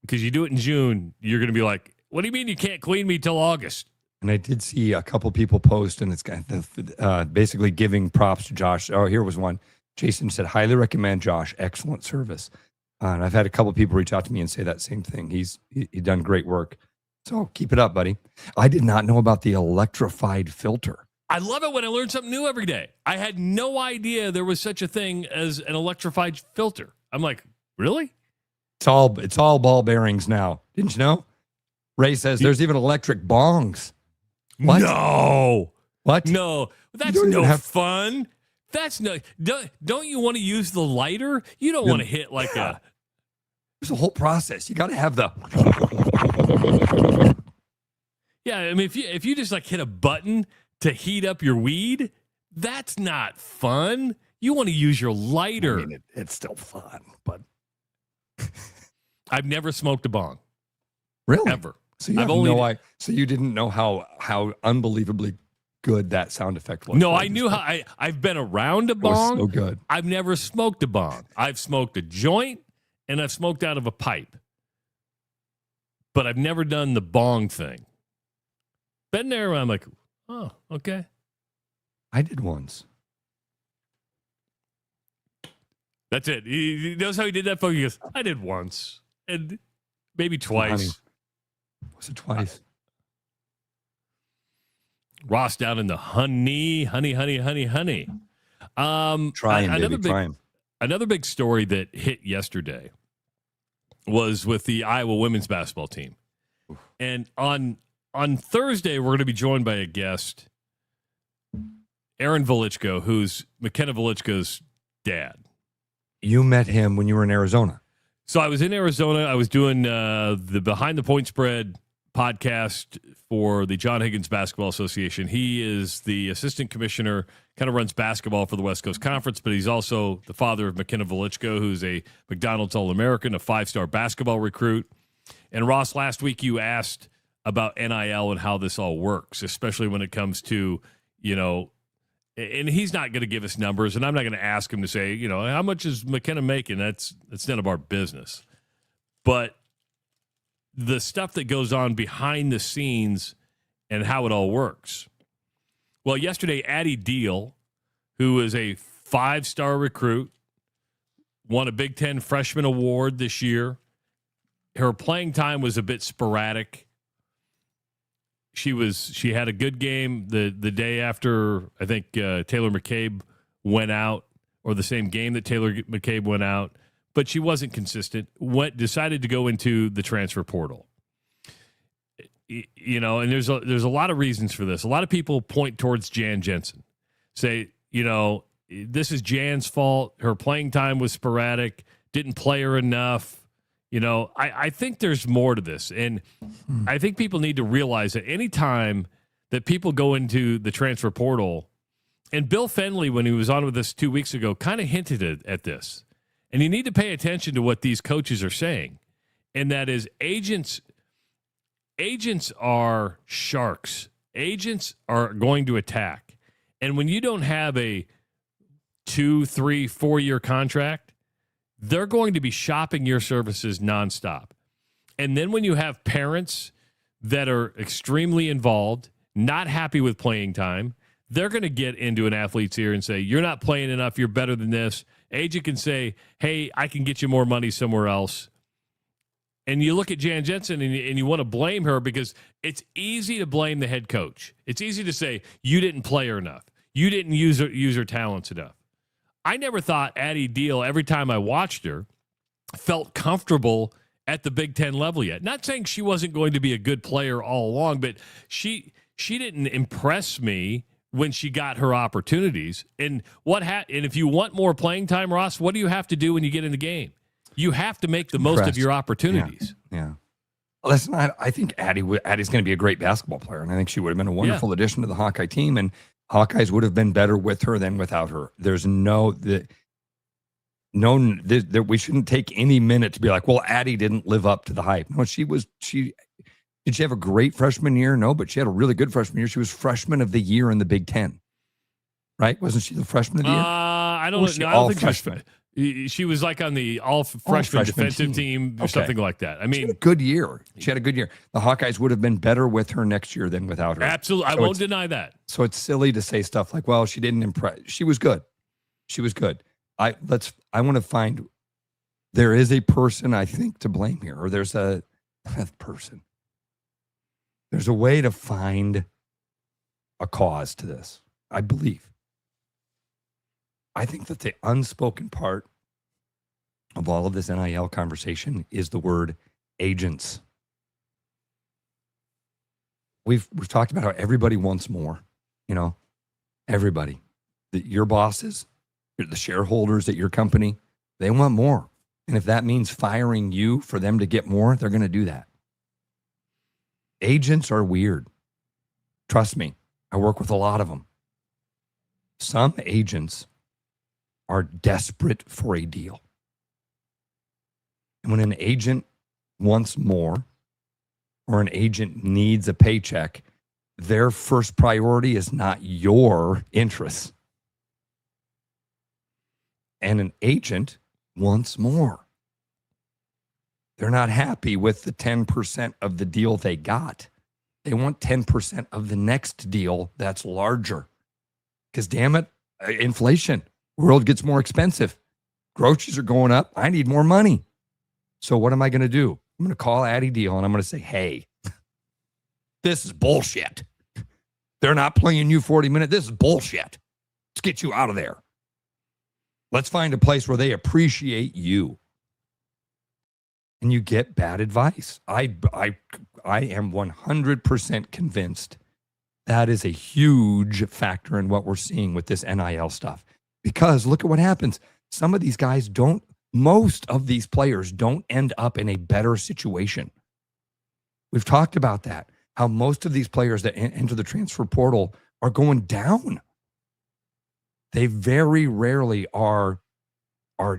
because you do it in June, you're going to be like, what do you mean you can't clean me till August? And I did see a couple people post, and it's basically giving props to Josh. Oh, here was one. Jason said, highly recommend Josh. Excellent service. And I've had a couple people reach out to me and say that same thing. He's done great work. So keep it up, buddy. I did not know about the electrified filter. I love it when I learn something new every day. I had no idea there was such a thing as an electrified filter. I'm like, really? It's all ball bearings now. Didn't you know? Ray says there's even electric bongs. What? No. What? No. That's no fun. That's no. Don't you want to use the lighter? You don't want to hit like a. There's a whole process. You got to have the. Yeah, I mean, if you just like hit a button to heat up your weed, that's not fun. You want to use your lighter. I mean, it's still fun, but I've never smoked a bong. Really? Ever. So you so you didn't know how unbelievably good that sound effect was. No, I knew how. I've been around a bong. It was so good. I've never smoked a bong. I've smoked a joint and I've smoked out of a pipe, but I've never done the bong thing. Been there. I'm like, oh, okay. I did once. That's it. He knows how he did that. He goes, I did once and maybe twice. Honey. Was it twice? Ross down in the honey. Trying. Another big story that hit yesterday was with the Iowa women's basketball team. And on Thursday, we're going to be joined by a guest, Aaron Velichko, who's McKenna Velichko's dad. You met him when you were in Arizona. So I was in Arizona. I was doing the Behind the Point Spread podcast for the John Higgins Basketball Association. He is the assistant commissioner, kind of runs basketball for the West Coast Conference, but he's also the father of McKenna Velichko, who's a McDonald's All-American, a 5-star basketball recruit. And Ross, last week you asked about NIL and how this all works, especially when it comes to, and he's not going to give us numbers, and I'm not going to ask him to say, how much is McKenna making? That's none of our business. But the stuff that goes on behind the scenes and how it all works. Well, yesterday, Addie Deal, who is a 5-star recruit, won a Big Ten Freshman Award this year. Her playing time was a bit sporadic. She had a good game the day after, I think, Taylor McCabe went out, or the same game that Taylor McCabe went out, but she wasn't consistent. Decided to go into the transfer portal. And there's a lot of reasons for this. A lot of people point towards Jan Jensen, say, this is Jan's fault. Her playing time was sporadic, didn't play her enough. I think there's more to this. And I think people need to realize that any time that people go into the transfer portal, and Bill Fenley, when he was on with us 2 weeks ago, kind of hinted at this. And you need to pay attention to what these coaches are saying. And that is agents are sharks. Agents are going to attack. And when you don't have a 2, 3, 4-year contract, they're going to be shopping your services nonstop. And then when you have parents that are extremely involved, not happy with playing time, they're going to get into an athlete's ear and say, you're not playing enough, you're better than this. Agent can say, hey, I can get you more money somewhere else. And you look at Jan Jensen and you want to blame her because it's easy to blame the head coach. It's easy to say, you didn't play her enough. You didn't use her talents enough. I never thought Addie Deal, every time I watched her, felt comfortable at the Big Ten level yet. Not saying she wasn't going to be a good player all along, but she didn't impress me when she got her opportunities. And and if you want more playing time, Ross, what do you have to do when you get in the game? You have to make the most of your opportunities. Yeah. Listen, I think Addie's going to be a great basketball player, and I think she would have been a wonderful addition to the Hawkeye team, and Hawkeyes would have been better with her than without her. There's we shouldn't take any minute to be like, well, Addie didn't live up to the hype. No, did she have a great freshman year? No, but she had a really good freshman year. She was freshman of the year in the Big Ten, right? Wasn't she the freshman of the year? I don't know. I don't think she was like on the all freshman defensive team or something like that. I mean, she had a good year. The Hawkeyes would have been better with her next year than without her. Absolutely. I won't deny that. So it's silly to say stuff like, well, she didn't impress. She was good. I want to find, there is a person I think to blame here, or there's a person. There's a way to find a cause to this, I believe. I think that the unspoken part of all of this NIL conversation is the word agents. We've talked about how everybody wants more, everybody. Your bosses, the shareholders at your company, they want more. And if that means firing you for them to get more, they're going to do that. Agents are weird. Trust me, I work with a lot of them. Some agents are desperate for a deal. And when an agent wants more, or an agent needs a paycheck, their first priority is not your interests. And an agent wants more. They're not happy with the 10% of the deal they got. They want 10% of the next deal that's larger. Because damn it, inflation. World gets more expensive. Groceries are going up. I need more money. So what am I going to do? I'm going to call Addie Deal and I'm going to say, hey, this is bullshit. They're not playing you 40 minutes. This is bullshit. Let's get you out of there. Let's find a place where they appreciate you. And you get bad advice. I am 100% convinced that is a huge factor in what we're seeing with this NIL stuff. Because look at what happens. Some of these guys most of these players don't end up in a better situation. We've talked about that, how most of these players that enter the transfer portal are going down. They very rarely are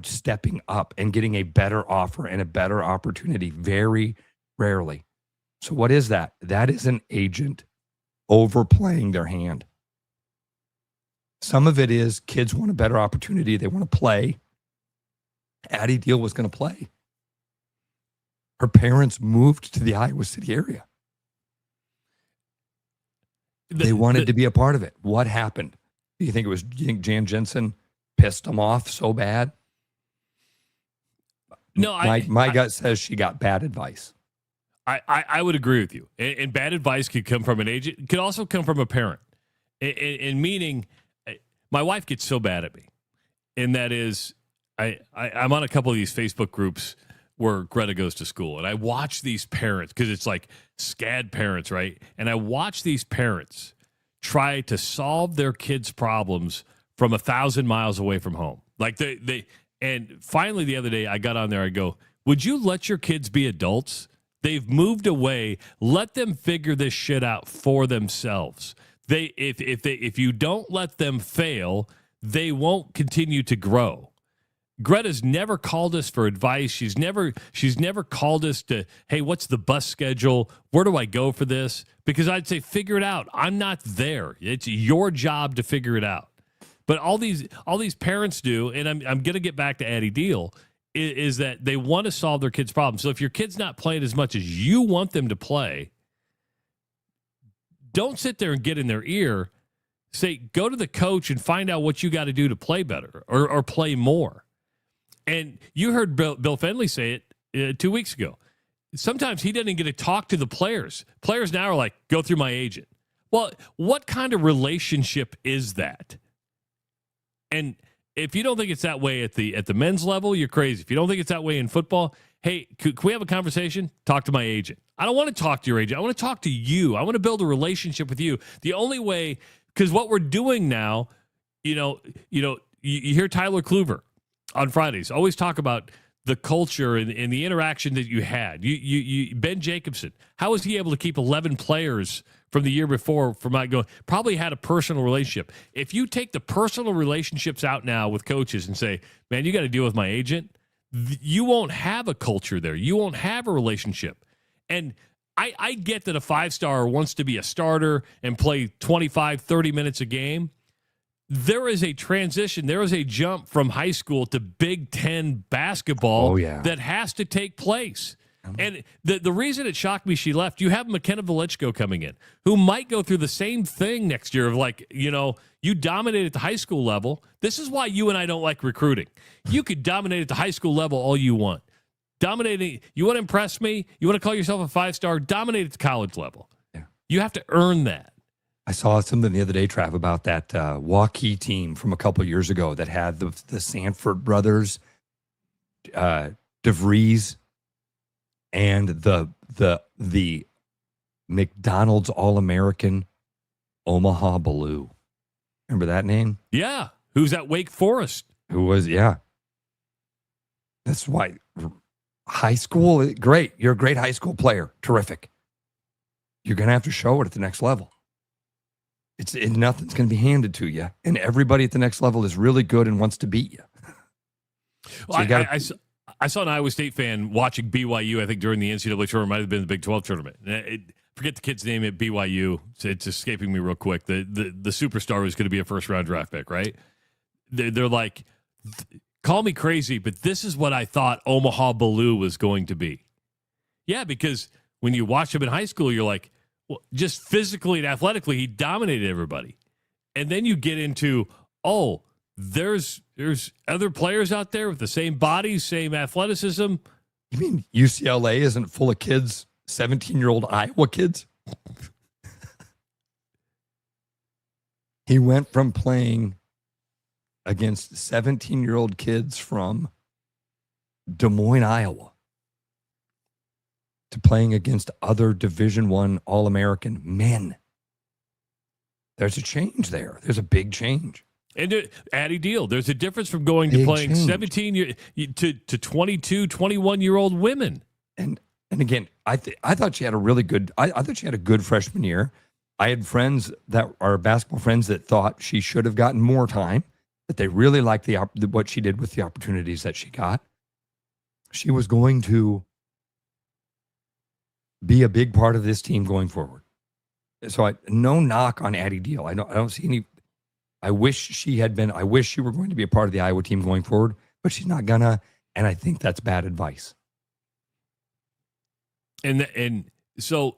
stepping up and getting a better offer and a better opportunity. Very rarely. So what is that? That is an agent overplaying their hand. Some of it is kids want a better opportunity. They want to play. Addie Deal was going to play. Her parents moved to the Iowa City area. They wanted to be a part of it. What happened? Do you think Jan Jensen pissed them off so bad? No, my gut says she got bad advice. I would agree with you. And bad advice could come from an agent. It could also come from a parent. And meaning, my wife gets so bad at me. And that is, I'm on a couple of these Facebook groups where Greta goes to school. And I watch these parents, because it's like SCAD parents, right? And I watch these parents try to solve their kids' problems from 1,000 miles away from home. Like and finally the other day I got on there, I go, would you let your kids be adults? They've moved away. Let them figure this shit out for themselves. If you don't let them fail, they won't continue to grow. Greta's never called us for advice. She's never called us to, hey, what's the bus schedule? Where do I go for this? Because I'd say, figure it out. I'm not there. It's your job to figure it out. But all these parents do, and I'm going to get back to Addie Deal, is that they want to solve their kids' problems. So if your kid's not playing as much as you want them to play, don't sit there and get in their ear. Say, go to the coach and find out what you got to do to play better or play more. And you heard Bill Fenley say it 2 weeks ago. Sometimes he doesn't get to talk to the players. Players now are like, go through my agent. Well, what kind of relationship is that? And if you don't think it's that way at the men's level, you're crazy. If you don't think it's that way in football, hey, could we have a conversation? Talk to my agent. I don't want to talk to your agent. I want to talk to you. I want to build a relationship with you. The only way Because what we're doing now, you hear Tyler Kluver on Fridays always talk about the culture and the interaction that you had. You Ben Jacobson, how was he able to keep 11 players from the year before from not going? Probably had a personal relationship. If you take the personal relationships out now with coaches and say, man, you got to deal with my agent, you won't have a culture there. You won't have a relationship. And I get that a 5-star wants to be a starter and play 25, 30 minutes a game. There is a transition. There is a jump from high school to Big Ten basketball that has to take place. And the reason it shocked me she left, you have McKenna Velichko coming in, who might go through the same thing next year of you dominate at the high school level. This is why you and I don't like recruiting. You could dominate at the high school level all you want. Dominating, you want to impress me? You want to call yourself a 5-star? Dominate at the college level. Yeah. You have to earn that. I saw something the other day, Trav, about that Waukee team from a couple of years ago that had the Sanford brothers, DeVries, and the McDonald's All-American Omaha Blue. Remember that name? Yeah. Who's at Wake Forest? Who was, That's why high school, great. You're a great high school player. Terrific. You're going to have to show it at the next level. Nothing's going to be handed to you, and everybody at the next level is really good and wants to beat you. Well, I saw an Iowa State fan watching BYU, I think, during the NCAA tournament. Might have been the Big 12 tournament. Forget the kid's name at BYU. It's escaping me real quick. The superstar was going to be a first-round draft pick, right? They're like, call me crazy, but this is what I thought Omaha Blue was going to be. Yeah, because when you watch him in high school, you're like, well, just physically and athletically, he dominated everybody. And then you get into, there's other players out there with the same body, same athleticism. You mean UCLA isn't full of kids, 17-year-old Iowa kids? He went from playing against 17-year-old kids from Des Moines, Iowa, to playing against other Division I All-American men. There's a change there. There's a big change. And Addie Deal, there's a difference from going to playing 17 to 22, 21-year-old women. And again, I thought she had a really good. I thought she had a good freshman year. I had friends that are basketball friends that thought she should have gotten more time, that they really liked what she did with the opportunities that she got. She was going to be a big part of this team going forward. So no knock on Addie Deal. I don't see any. I wish she had been. I wish she were going to be a part of the Iowa team going forward, but she's not gonna. And I think that's bad advice. And so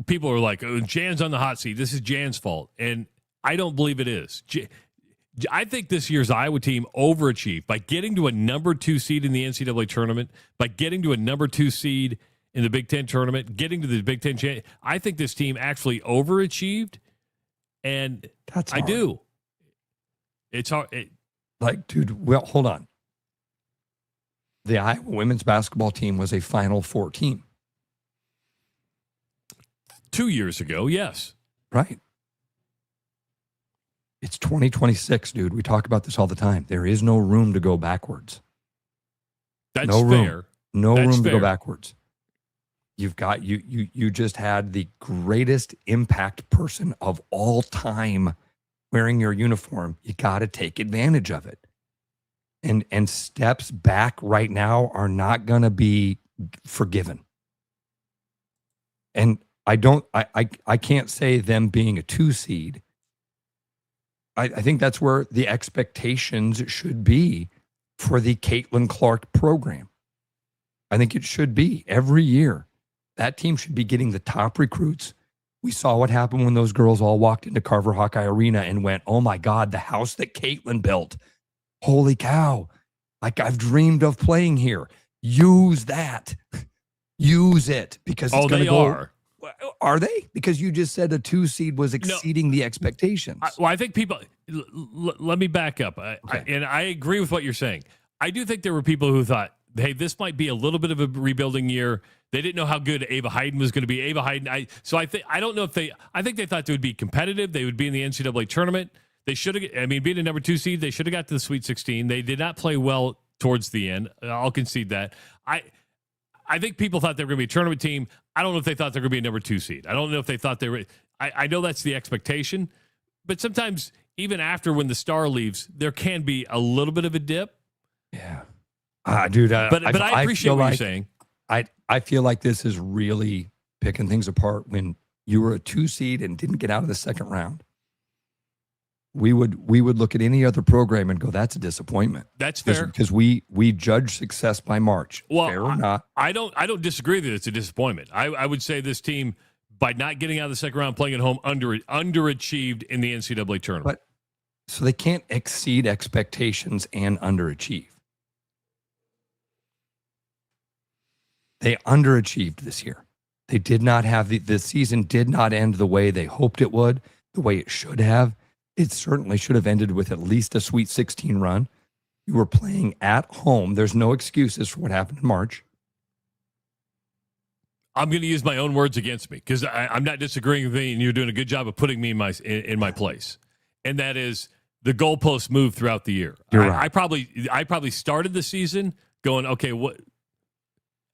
people are like, Jan's on the hot seat. This is Jan's fault, and I don't believe it is. I think this year's Iowa team overachieved by getting to a number 2 seed in the NCAA tournament, by getting to a number 2 seed in the Big Ten tournament, getting to the Big Ten championship. I think this team actually overachieved, and that's hard. I do. It's hard. Dude, well, hold on. The Iowa women's basketball team was a Final Four team. 2 years ago, yes. Right. It's 2026, dude. We talk about this all the time. There is no room to go backwards. That's no room. fair. No That's room fair. to go backwards. You've got you just had the greatest impact person of all time wearing your uniform. You got to take advantage of it. And steps back right now are not going to be forgiven. And I can't say them being a 2 seed. I think that's where the expectations should be for the Caitlin Clark program. I think it should be every year. That team should be getting the top recruits. We saw what happened when those girls all walked into Carver Hawkeye Arena and went, oh my God, the house that Caitlin built. Holy cow. Like, I've dreamed of playing here. Use that. Use it, because it's going to go. Are. Are they? Because you just said a 2 seed was exceeding the expectations. I think people, let me back up. And I agree with what you're saying. I do think there were people who thought hey, this might be a little bit of a rebuilding year. They didn't know how good Ava Hayden was going to be. Ava Hayden, I don't know if I think they thought they would be competitive. They would be in the NCAA tournament. They should have, being a number 2 seed, they should have got to the Sweet 16. They did not play well towards the end. I'll concede that. I think people thought they were going to be a tournament team. I don't know if they thought they were going to be a number 2 seed. I don't know if they thought they were. I know that's the expectation, but sometimes even after when the star leaves, there can be a little bit of a dip. Yeah. Dude, but I appreciate what you're saying. I feel like this is really picking things apart. When you were a 2 seed and didn't get out of the second round, we would look at any other program and go, that's a disappointment. That's fair. Because we judge success by March. Well, fair or not. I don't disagree that it's a disappointment. I would say this team, by not getting out of the second round, playing at home, underachieved in the NCAA tournament. So they can't exceed expectations and underachieve. They underachieved this year. They did not have the season did not end the way they hoped it would, the way it should have. It certainly should have ended with at least a Sweet 16 run. You were playing at home. There's no excuses for what happened in March. I'm going to use my own words against me because I'm not disagreeing with you, and you're doing a good job of putting me in my place. And that is the goalposts move throughout the year. You're right. I probably started the season going, okay, what?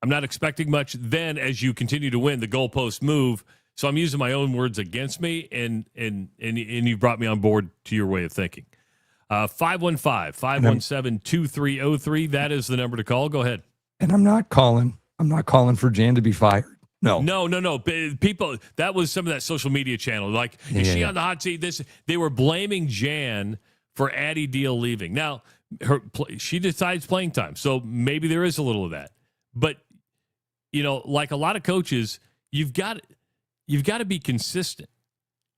I'm not expecting much. Then, as you continue to win, the goalposts move. So I'm using my own words against me, and you brought me on board to your way of thinking. 515-517-2303. That is the number to call. Go ahead. And I'm not calling for Jan to be fired. No. People, that was some of that social media channel. Like, is she on the hot seat? They were blaming Jan for Addie Deal leaving. Now, she decides playing time, so maybe there is a little of that. But, like a lot of coaches, you've got to be consistent.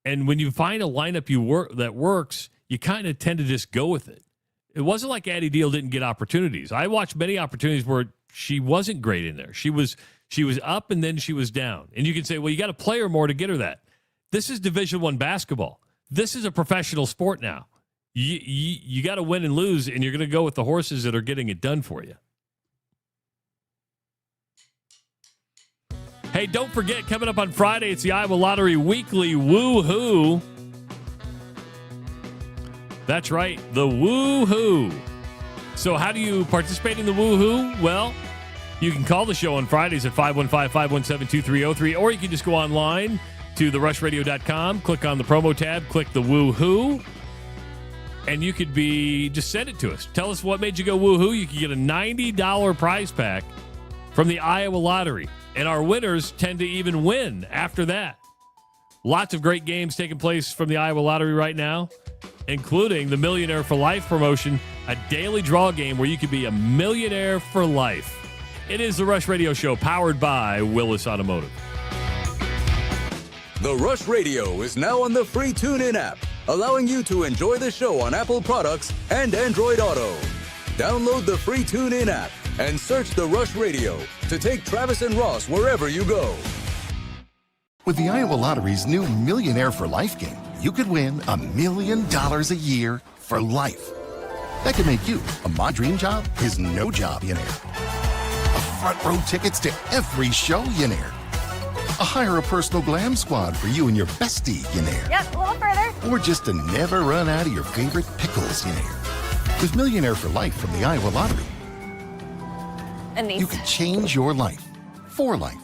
And when you find a lineup that works, you kind of tend to just go with it. It wasn't like Addie Deal didn't get opportunities. I watched many opportunities where she wasn't great in there. She was up and then she was down. And you can say, well, you got to play her more to get her that. This is Division I basketball. This is a professional sport now. You got to win and lose, and you're going to go with the horses that are getting it done for you. Hey, don't forget, coming up on Friday, it's the Iowa Lottery Weekly Woo-Hoo. That's right, the Woo-Hoo. So how do you participate in the Woo-Hoo? Well, you can call the show on Fridays at 515-517-2303, or you can just go online to therushradio.com, click on the promo tab, click the Woo-Hoo, and you could just send it to us. Tell us what made you go Woo-Hoo. You can get a $90 prize pack from the Iowa Lottery. And our winners tend to even win after that. Lots of great games taking place from the Iowa Lottery right now, including the Millionaire for Life promotion, a daily draw game where you could be a millionaire for life. It is the Rush Radio Show, powered by Willis Automotive. The Rush Radio is now on the free TuneIn app, allowing you to enjoy the show on Apple products and Android Auto. Download the free TuneIn app and search The Rush Radio to take Travis and Ross wherever you go. With the Iowa Lottery's new Millionaire for Life game, you could win $1 million a year for life. That could make you my dream job is no job, you know. A front row tickets to every show, you know. Hire a personal glam squad for you and your bestie, you know. Yep, a little further. Or just to never run out of your favorite pickles, you know. With Millionaire for Life from the Iowa Lottery, you can change your life for life.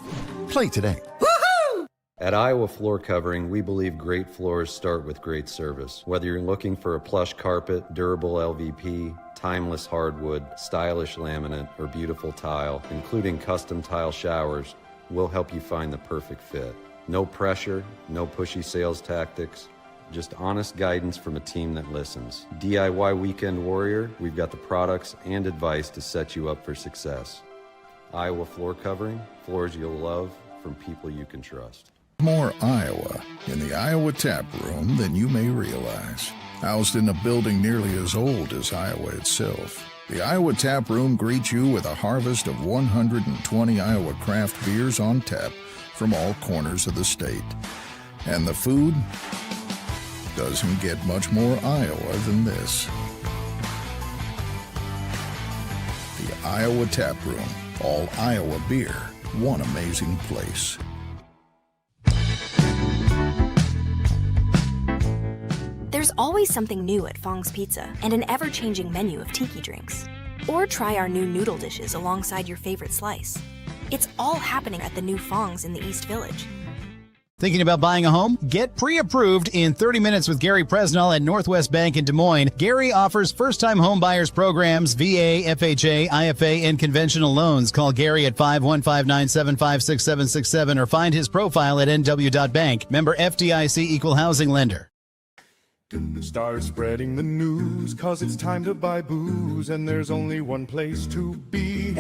Play today. Woohoo! At Iowa Floor Covering, we believe great floors start with great service. Whether you're looking for a plush carpet, durable LVP, timeless hardwood, stylish laminate, or beautiful tile, including custom tile showers, we'll help you find the perfect fit. No pressure, no pushy sales tactics, just honest guidance from a team that listens. DIY Weekend Warrior, we've got the products and advice to set you up for success. Iowa Floor Covering, floors you'll love from people you can trust. More Iowa in the Iowa Tap Room than you may realize. Housed in a building nearly as old as Iowa itself, the Iowa Tap Room greets you with a harvest of 120 Iowa craft beers on tap from all corners of the state. And the food doesn't get much more Iowa than this. The Iowa Tap Room. All Iowa beer. One amazing place. There's always something new at Fong's Pizza and an ever-changing menu of tiki drinks. Or try our new noodle dishes alongside your favorite slice. It's all happening at the new Fong's in the East Village. Thinking about buying a home? Get pre-approved in 30 minutes with Gary Presnell at Northwest Bank in Des Moines. Gary offers first-time home buyers programs, VA, FHA, IFA, and conventional loans. Call Gary at 515-975-6767 or find his profile at nw.bank. Member FDIC Equal Housing Lender. Start spreading the news, 'cause it's time to buy booze, and there's only one place to be.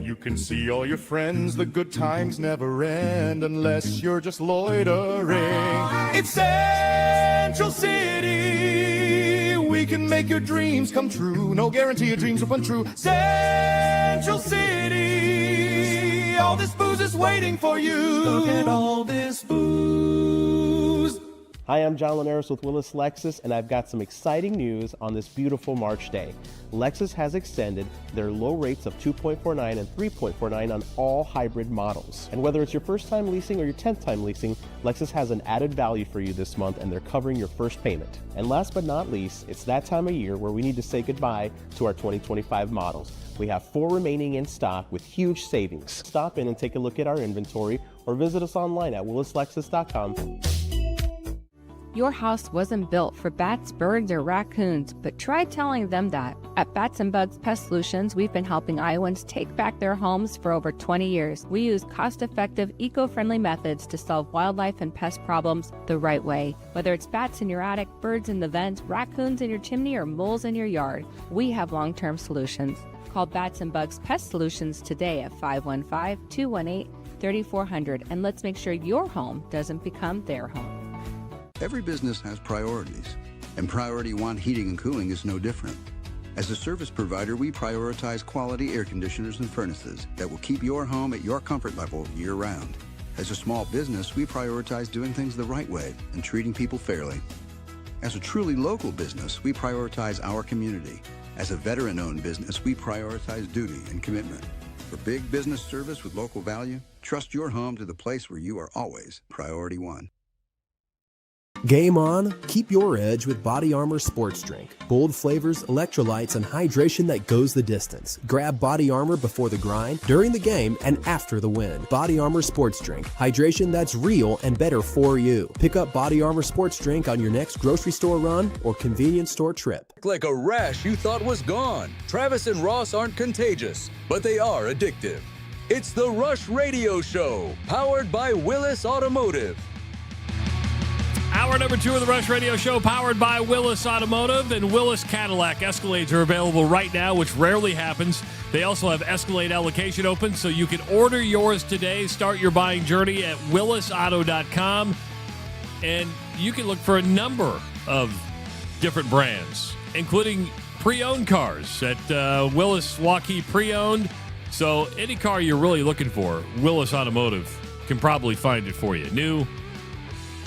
You can see all your friends, the good times never end, unless you're just loitering. It's Central City, we can make your dreams come true. No guarantee your dreams will come true. Central City, all this booze is waiting for you. Look at all this booze. Hi, I'm John Linares with Willis Lexus, and I've got some exciting news on this beautiful March day. Lexus has extended their low rates of 2.49 and 3.49 on all hybrid models. And whether it's your first time leasing or your 10th time leasing, Lexus has an added value for you this month, and they're covering your first payment. And last but not least, it's that time of year where we need to say goodbye to our 2025 models. We have 4 remaining in stock with huge savings. Stop in and take a look at our inventory or visit us online at willislexus.com. Your house wasn't built for bats, birds, or raccoons, but try telling them that. At Bats and Bugs Pest Solutions, we've been helping Iowans take back their homes for over 20 years. We use cost-effective, eco-friendly methods to solve wildlife and pest problems the right way. Whether it's bats in your attic, birds in the vents, raccoons in your chimney, or moles in your yard, we have long-term solutions. Call Bats and Bugs Pest Solutions today at 515-218-3400, and let's make sure your home doesn't become their home. Every business has priorities, and Priority One Heating and Cooling is no different. As a service provider, we prioritize quality air conditioners and furnaces that will keep your home at your comfort level year-round. As a small business, we prioritize doing things the right way and treating people fairly. As a truly local business, we prioritize our community. As a veteran-owned business, we prioritize duty and commitment. For big business service with local value, trust your home to the place where you are always Priority One. Game on, keep your edge with Body Armor Sports Drink. Bold flavors, electrolytes, and hydration that goes the distance. Grab Body Armor before the grind, during the game, and after the win. Body Armor Sports Drink. Hydration that's real and better for you. Pick up Body Armor Sports Drink on your next grocery store run or convenience store trip. Like a rash you thought was gone. Travis and Ross aren't contagious, but they are addictive. It's the Rush Radio Show, powered by Willis Automotive. Hour number 2 of the Rush Radio Show, powered by Willis Automotive and Willis Cadillac. Escalades are available right now, which rarely happens. They also have Escalade allocation open, so you can order yours today. Start your buying journey at willisauto.com, and you can look for a number of different brands, including pre-owned cars at Willis Waukee Pre-Owned. So any car you're really looking for, Willis Automotive can probably find it for you, new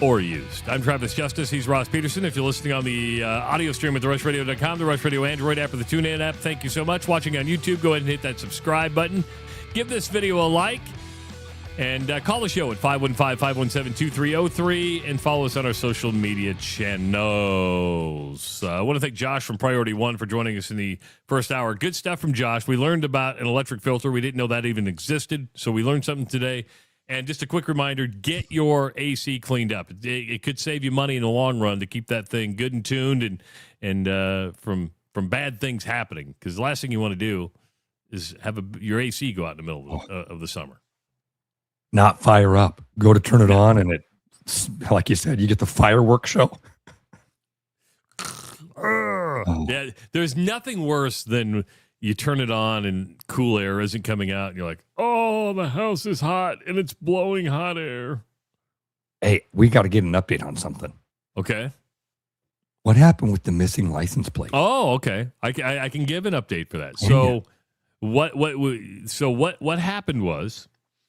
or used. I'm Travis Justice. He's Ross Peterson. If you're listening on the audio stream at therushradio.com, the Rush Radio Android app, or the TuneIn app, thank you so much. Watching on YouTube, go ahead and hit that subscribe button. Give this video a like, and call the show at 515-517-2303, and follow us on our social media channels. I want to thank Josh from Priority One for joining us in the first hour. Good stuff from Josh. We learned about an electric filter. We didn't know that even existed, so we learned something today. And just a quick reminder, get your AC cleaned up. It could save you money in the long run to keep that thing good and tuned and from bad things happening. Because the last thing you want to do is have your AC go out in the middle of the summer. Not fire up. Go to turn it on, and it, like you said, you get the fireworks show. Yeah, there's nothing worse than you turn it on and cool air isn't coming out, and you're like, oh, the house is hot and it's blowing hot air. Hey, we got to get an update on something. Okay. What happened with the missing license plate? Oh, okay. I can give an update for that. So what happened was,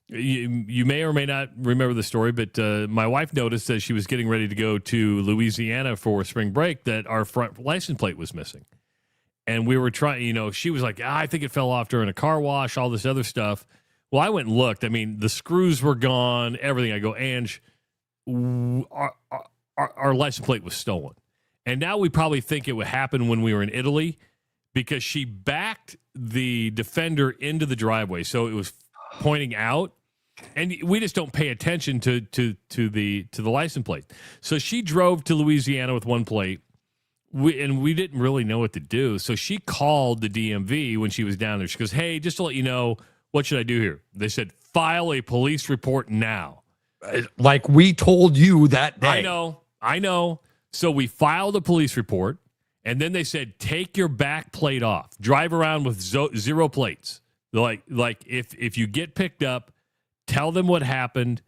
you may or may not remember the story, but my wife noticed as she was getting ready to go to Louisiana for spring break that our front license plate was missing. And we were trying, she was like, I think it fell off during a car wash, all this other stuff. Well, I went and looked. I mean, the screws were gone, everything. I go, Ange, our license plate was stolen. And now we probably think it would happen when we were in Italy because she backed the Defender into the driveway. So it was pointing out. And we just don't pay attention to the license plate. So she drove to Louisiana with one plate. We didn't really know what to do. So she called the DMV when she was down there. She goes, hey, just to let you know, what should I do here? They said, file a police report now. Like we told you that day. I know. So we filed a police report, and then they said, take your back plate off. Drive around with zero plates. Like if you get picked up, tell them what happened,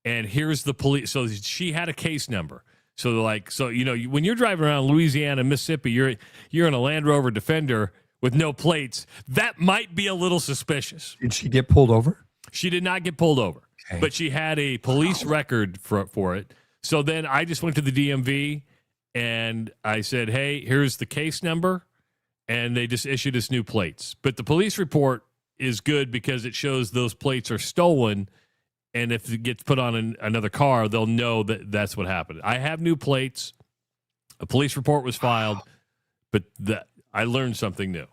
and here's the police. So she had a case number. So they're like, when you're driving around Louisiana, Mississippi, you're in a Land Rover Defender with no plates. That might be a little suspicious. Did she get pulled over? She did not get pulled over, but she had a police record for it. So then I just went to the DMV and I said, hey, here's the case number, and they just issued us new plates. But the police report is good because it shows those plates are stolen, and if it gets put on another car, they'll know that that's what happened. I have new plates. A police report was filed, but I learned something new.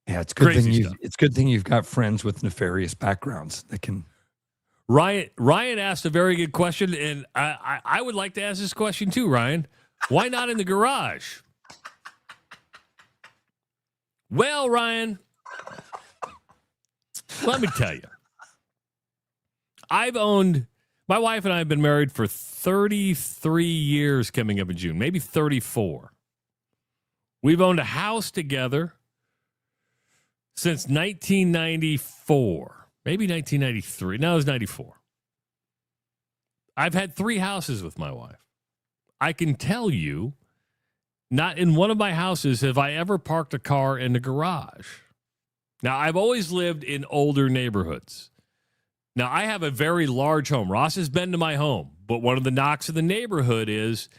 Yeah, it's good thing it's good thing you've got friends with nefarious backgrounds that can. Ryan asked a very good question, and I would like to ask this question too, Ryan. Why not in the garage? Well, Ryan, let me tell you. My wife and I have been married for 33 years coming up in June, maybe 34. We've owned a house together since 1994, maybe 1993. No, it was 94. I've had 3 houses with my wife. I can tell you, not in one of my houses have I ever parked a car in the garage. Now, I've always lived in older neighborhoods. Now, I have a very large home. Ross has been to my home, but one of the knocks of the neighborhood is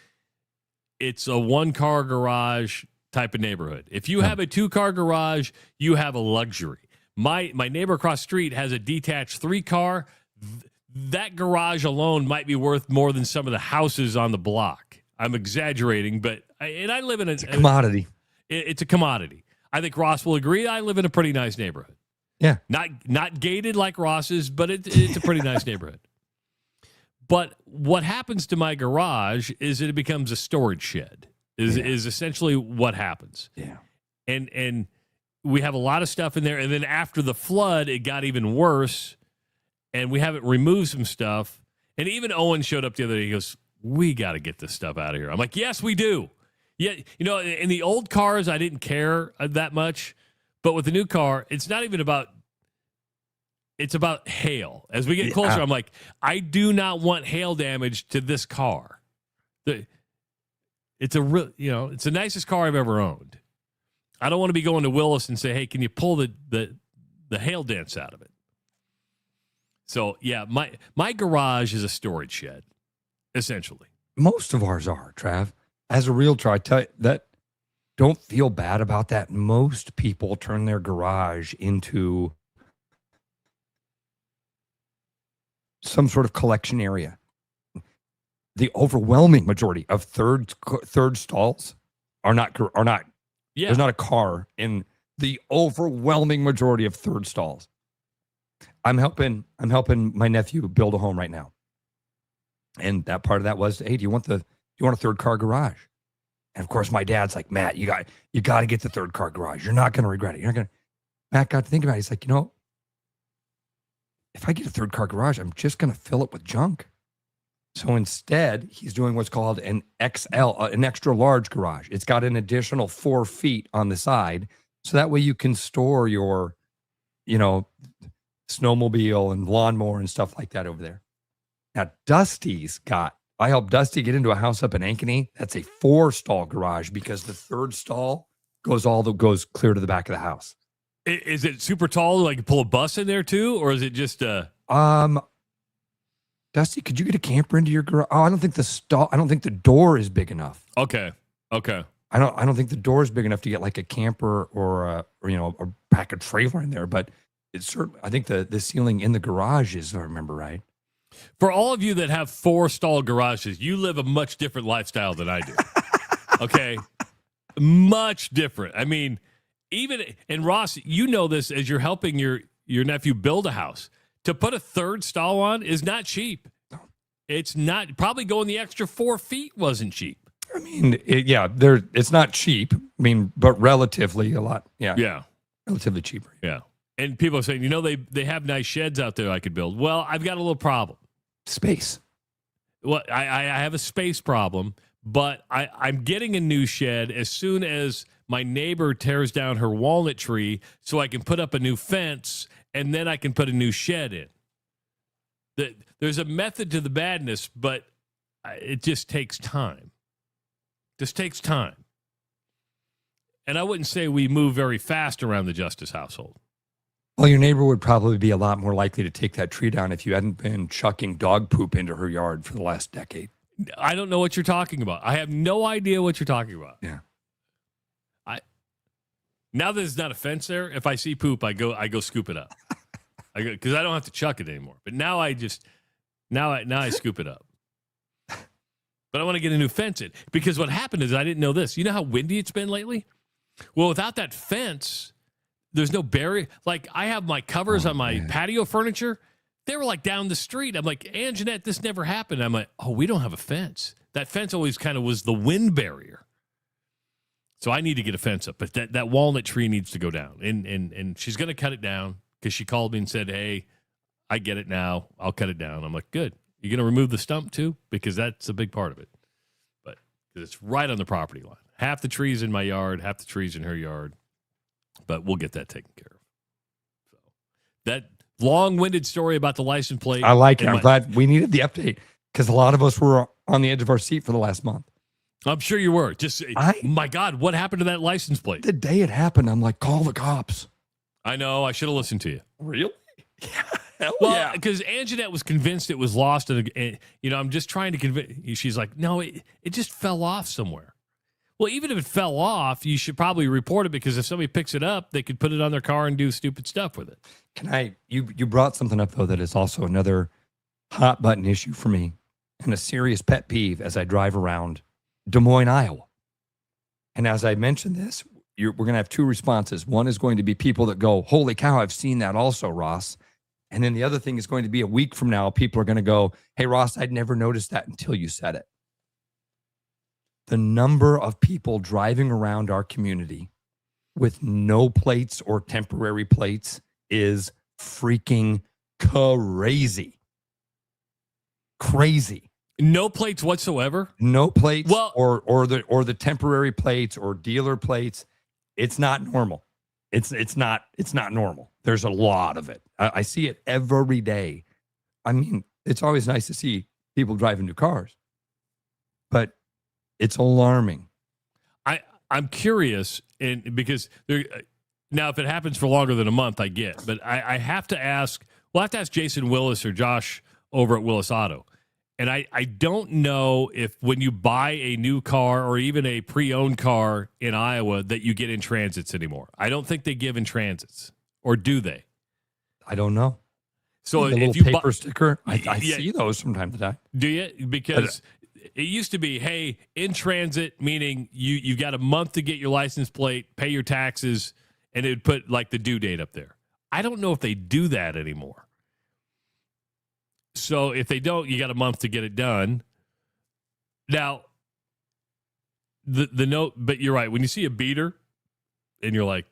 it's a 1-car garage type of neighborhood. If you have a 2-car garage, you have a luxury. My neighbor across the street has a detached 3-car. That garage alone might be worth more than some of the houses on the block. I'm exaggerating, but I live in a commodity. It's a commodity. I think Ross will agree. I live in a pretty nice neighborhood. Yeah. Not gated like Ross's, but it's a pretty nice neighborhood. But what happens to my garage is it becomes a storage shed. Is essentially what happens. Yeah. And we have a lot of stuff in there. And then after the flood, it got even worse. And we haven't removed some stuff. And even Owen showed up the other day. He goes, we got to get this stuff out of here. I'm like, yes, we do. Yeah, in the old cars, I didn't care that much. But with the new car, it's not even about, it's about hail. As we get closer, I'm like, I do not want hail damage to this car. It's it's the nicest car I've ever owned. I don't want to be going to Willis and say, hey, can you pull the hail dents out of it? So, yeah, my garage is a storage shed, essentially. Most of ours are, Trav. As a realtor, I tell you that, don't feel bad about that. Most people turn their garage into some sort of collection area. The overwhelming majority of third stalls are not. Yeah. There's not a car in the overwhelming majority of third stalls. I'm helping my nephew build a home right now, and that part of that was, hey, do you want a 3rd-car garage? And of course, my dad's like, Matt, you got to get the 3rd-car garage. You're not going to regret it. Matt got to think about it. He's like, if I get a 3rd-car garage, I'm just going to fill it with junk. So instead, he's doing what's called an XL, an extra large garage. It's got an additional 4 feet on the side. So that way you can store your, snowmobile and lawnmower and stuff like that over there. Now, I helped Dusty get into a house up in Ankeny. That's a 4-stall garage because the 3rd stall goes clear to the back of the house. Is it super tall, like pull a bus in there too? Or is it just Dusty, could you get a camper into your garage? Oh, I don't think the door is big enough. Okay. I don't think the door is big enough to get like a camper or a pack of trailer in there, but it's certainly, I think the ceiling in the garage is, if I remember right. For all of you that have 4-stall garages, you live a much different lifestyle than I do. Okay? Much different. I mean, and Ross, you know this as you're helping your nephew build a house. To put a third stall on is not cheap. It's not, probably going the extra 4 feet wasn't cheap. I mean, it's not cheap. I mean, but relatively a lot. Yeah. Yeah. Relatively cheaper. Yeah. And people are saying, they have nice sheds out there I could build. Well, I've got a little problem. Space. Well, I have a space problem, but I'm getting a new shed as soon as my neighbor tears down her walnut tree so I can put up a new fence and then I can put a new shed in. There's a method to the madness, but it just takes time. Just takes time. And I wouldn't say we move very fast around the Justice household. Well, your neighbor would probably be a lot more likely to take that tree down if you hadn't been chucking dog poop into her yard for the last decade. I don't know what you're talking about. I have no idea what you're talking about. Yeah. Now that there's not a fence there, if I see poop, I go scoop it up. Because I don't have to chuck it anymore. But now I scoop it up. But I want to get a new fence in. Because what happened is I didn't know this. You know how windy it's been lately? Well, without that fence, there's no barrier. Like, I have my covers on my patio furniture. They were like down the street. I'm like, Jeanette, this never happened. I'm like, oh, we don't have a fence. That fence always kind of was the wind barrier. So I need to get a fence up. But that walnut tree needs to go down. And she's going to cut it down because she called me and said, hey, I get it now. I'll cut it down. I'm like, good. You going to remove the stump too? Because that's a big part of it. But it's right on the property line. Half the trees in my yard, half the trees in her yard. But we'll get that taken care of. So that long-winded story about the license plate. I like it. I'm glad we needed the update because a lot of us were on the edge of our seat for the last month. I'm sure you were. My God, what happened to that license plate? The day it happened, I'm like, call the cops. I know. I should have listened to you. Really? Hell well, yeah. because Anjanette was convinced it was lost. And I'm just trying to convince. She's like, no, it just fell off somewhere. Well, even if it fell off, you should probably report it because if somebody picks it up, they could put it on their car and do stupid stuff with it. You brought something up, though, that is also another hot button issue for me and a serious pet peeve as I drive around Des Moines, Iowa. And as I mentioned this, we're going to have two responses. One is going to be people that go, holy cow, I've seen that also, Ross. And then the other thing is going to be a week from now, people are going to go, hey, Ross, I'd never noticed that until you said it. The number of people driving around our community with no plates or temporary plates is freaking crazy. Crazy. No plates whatsoever? No plates or the temporary plates or dealer plates. It's not normal. It's not normal. There's a lot of it. I see it every day. I mean, it's always nice to see people driving new cars, but it's alarming. I'm curious, and because now if it happens for longer than a month, I get. But I have to ask. We'll have to ask Jason Willis or Josh over at Willis Auto. And I don't know if when you buy a new car or even a pre-owned car in Iowa that you get in transits anymore. I don't think they give in transits, or do they? I don't know. So the if little paper sticker, I see those from time to time. Do you? Because it used to be, hey, in transit, meaning you've got a month to get your license plate, pay your taxes, and it would put like the due date up there. I don't know if they do that anymore. So if they don't, you got a month to get it done. Now, the note, but you're right. When you see a beater and you're like,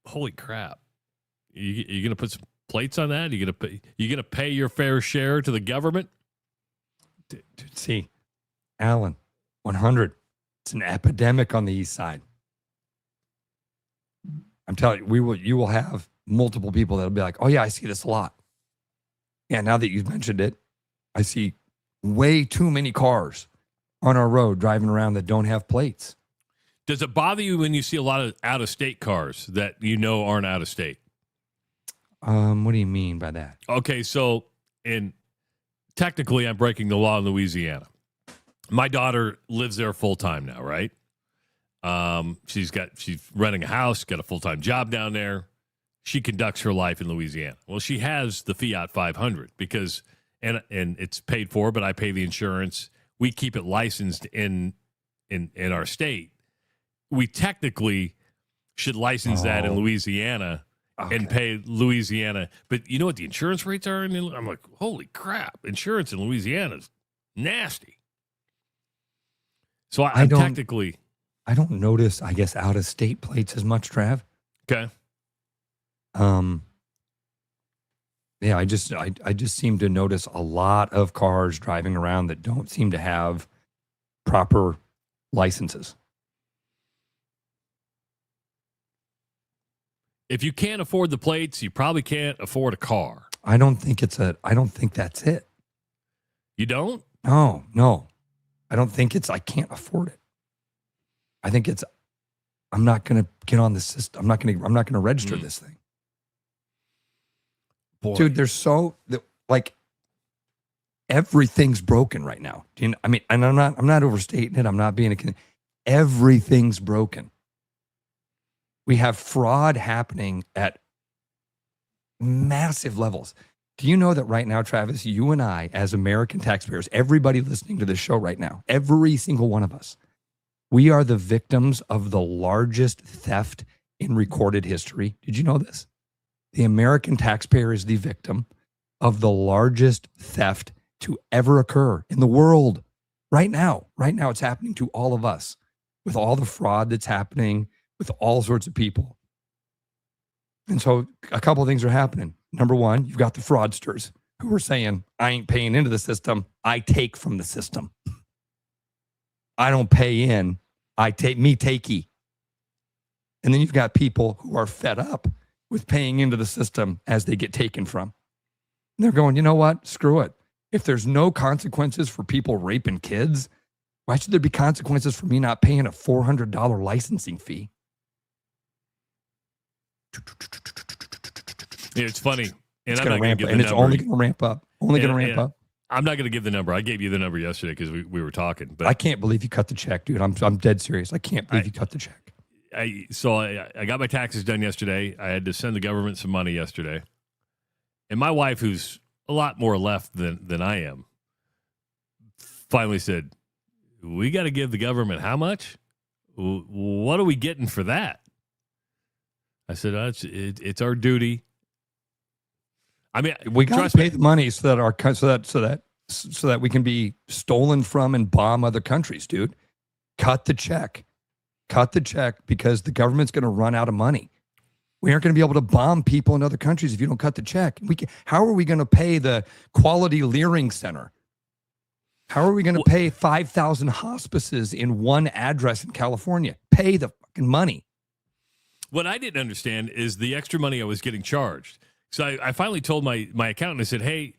holy crap, you going to put some plates on that? You going to pay your fair share to the government? Dude, see, Alan, 100. It's an epidemic on the east side. I'm telling you, you will have multiple people that'll be like, oh yeah, I see this a lot. Yeah, now that you've mentioned it, I see way too many cars on our road driving around that don't have plates. Does it bother you when you see a lot of out-of-state cars that you know aren't out-of-state? What do you mean by that? Okay, so technically I'm breaking the law in Louisiana. My daughter lives there full-time now, right? She's renting a house, got a full-time job down there. She conducts her life in Louisiana. Well, she has the Fiat 500 because and it's paid for, but I pay the insurance. We keep it licensed in our state. We technically should license that in Louisiana and pay Louisiana. But you know what the insurance rates are? I'm like, holy crap. Insurance in Louisiana is nasty. So I don't notice, I guess, out-of-state plates as much, Trav. Okay. Yeah, I just seem to notice a lot of cars driving around that don't seem to have proper licenses. If you can't afford the plates, you probably can't afford a car. I don't think that's it. You don't? No. I don't think I can't afford it. I think I'm not going to get on the system. I'm not going to register this thing. Boy. Dude, everything's broken right now. And I'm not overstating it. I'm not being everything's broken. We have fraud happening at massive levels. Do you know that right now, Travis, you and I, as American taxpayers, everybody listening to this show right now, every single one of us, we are the victims of the largest theft in recorded history. Did you know this? The American taxpayer is the victim of the largest theft to ever occur in the world. Right now, it's happening to all of us with all the fraud that's happening with all sorts of people. And so a couple of things are happening. Number one, you've got the fraudsters who are saying, I ain't paying into the system. I take from the system. I don't pay in. I take me takey. And then you've got people who are fed up with paying into the system as they get taken from. And they're going, you know what? Screw it. If there's no consequences for people raping kids, why should there be consequences for me not paying a $400 licensing fee? Yeah, it's funny. And It's I'm going not to going to ramp give up. the And it's number. only going to ramp up. Only going to ramp up. I'm not going to give the number. I gave you the number yesterday because we were talking. But I can't believe you cut the check, dude. I'm dead serious. I can't believe you cut the check. I got my taxes done yesterday. I had to send the government some money yesterday. And my wife, who's a lot more left than I am, finally said, we got to give the government how much? What are we getting for that? I said, it's our duty. I mean, We got to pay the money so that we can be stolen from and bomb other countries, dude. Cut the check. Cut the check because the government's going to run out of money. We aren't going to be able to bomb people in other countries if you don't cut the check. How are we going to pay the Quality Leering Center? How are we going to pay 5,000 hospices in one address in California? Pay the fucking money. What I didn't understand is the extra money I was getting charged. So I finally told my accountant, I said, hey,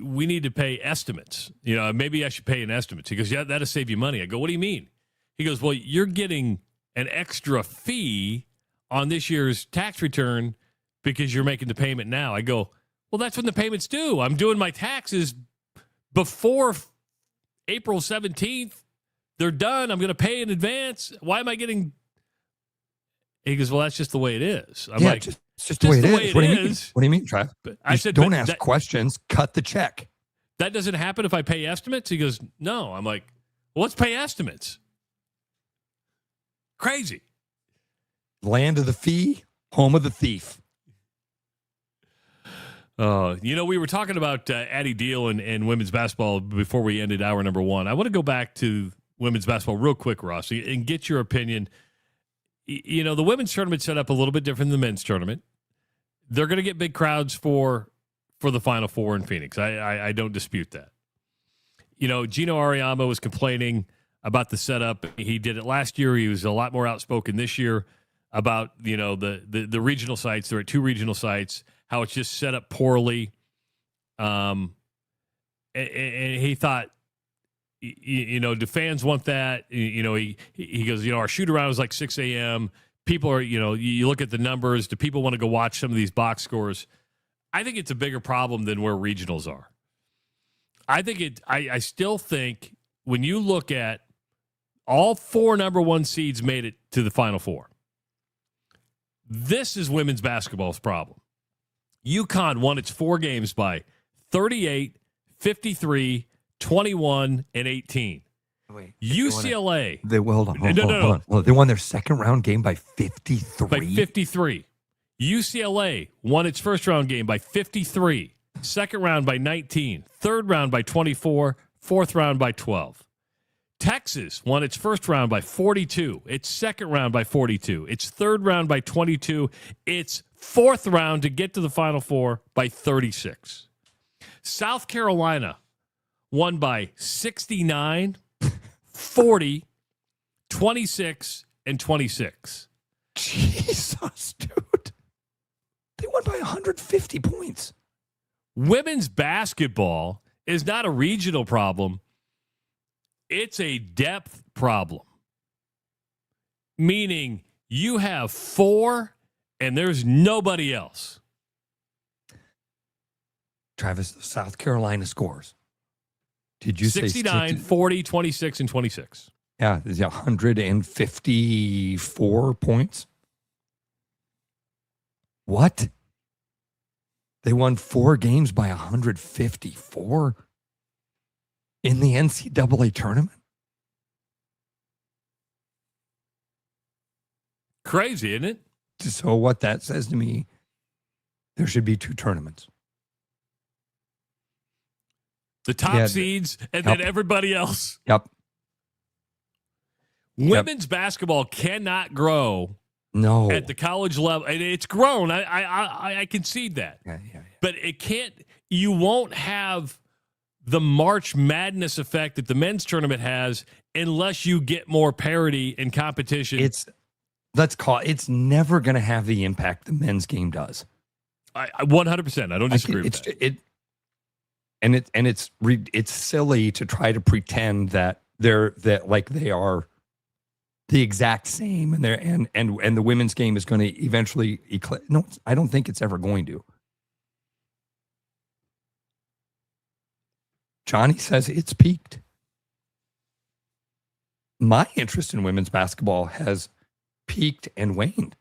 we need to pay estimates. You know, maybe I should pay an estimate. He goes, yeah, that'll save you money. I go, what do you mean? He goes, well, you're getting an extra fee on this year's tax return because you're making the payment now. I go, well, that's when the payments due. I'm doing my taxes before April 17th. They're done. I'm going to pay in advance. Why am I getting... He goes, well, that's just the way it is. I'm like, it's just the way it is. What do you mean? What do you mean, Trav? I said, don't ask questions. Cut the check. That doesn't happen if I pay estimates? He goes, no. I'm like, well, let's pay estimates. Crazy. Land of the fee, home of the thief. You know, we were talking about Addie Deal and women's basketball before we ended hour number one. I want to go back to women's basketball real quick, Ross, and get your opinion. You know, the women's tournament set up a little bit different than the men's tournament. They're going to get big crowds for the Final Four in Phoenix. I don't dispute that. You know, Gino Ariamo was complaining about the setup. He did it last year. He was a lot more outspoken this year about, you know, the regional sites. There are 2 regional sites, how it's just set up poorly. And he thought, you know, do fans want that? You know, he goes, you know, our shoot around is like 6 a.m. People are, you know, you look at the numbers. Do people want to go watch some of these box scores? I think it's a bigger problem than where regionals are. I still think when you look at All 4 number 1 seeds made it to the Final Four. This is women's basketball's problem. UConn won its 4 games by 38, 53, 21, and 18. Wait, UCLA. Hold on. They won their second round game by 53. By 53. UCLA won its first round game by 53. Second round by 19. Third round by 24. Fourth round by 12. Texas won its first round by 42. Its second round by 42. Its third round by 22. Its fourth round to get to the Final Four by 36. South Carolina won by 69, 40, 26, and 26. Jesus, dude. They won by 150 points. Women's basketball is not a regional problem. It's a depth problem. Meaning you have 4 and there's nobody else. Travis, South Carolina scores. Did you 69, say 40, 26, and 26? Yeah, there's 154 points. What? They won 4 games by 154 in the NCAA tournament? Crazy, isn't it? So what that says to me, there should be 2 tournaments. The top seeds and then everybody else. Yep. Women's basketball cannot grow at the college level. And it's grown. I concede that. Yeah. But it can't, you won't have the March Madness effect that the men's tournament has unless you get more parity and competition. It's never going to have the impact the men's game does. 100%. I don't disagree with that. It's silly to try to pretend that they are the exact same and the women's game is going to eventually eclipse. No, I don't think it's ever going to. Johnny says it's peaked. My interest in women's basketball has peaked and waned.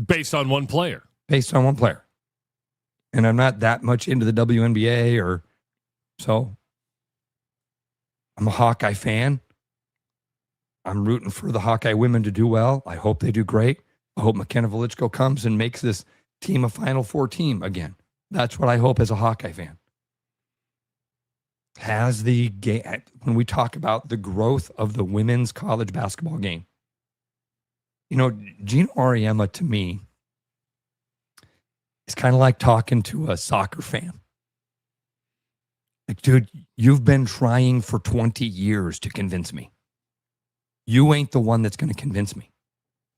Based on one player. And I'm not that much into the WNBA so I'm a Hawkeye fan. I'm rooting for the Hawkeye women to do well. I hope they do great. I hope McKenna Velichko comes and makes this team a Final Four team again. That's what I hope as a Hawkeye fan. Has the game, when we talk about the growth of the women's college basketball game, Gino Auriemma to me is kind of like talking to a soccer fan. Like, dude, you've been trying for 20 years to convince me. You ain't the one that's going to convince me,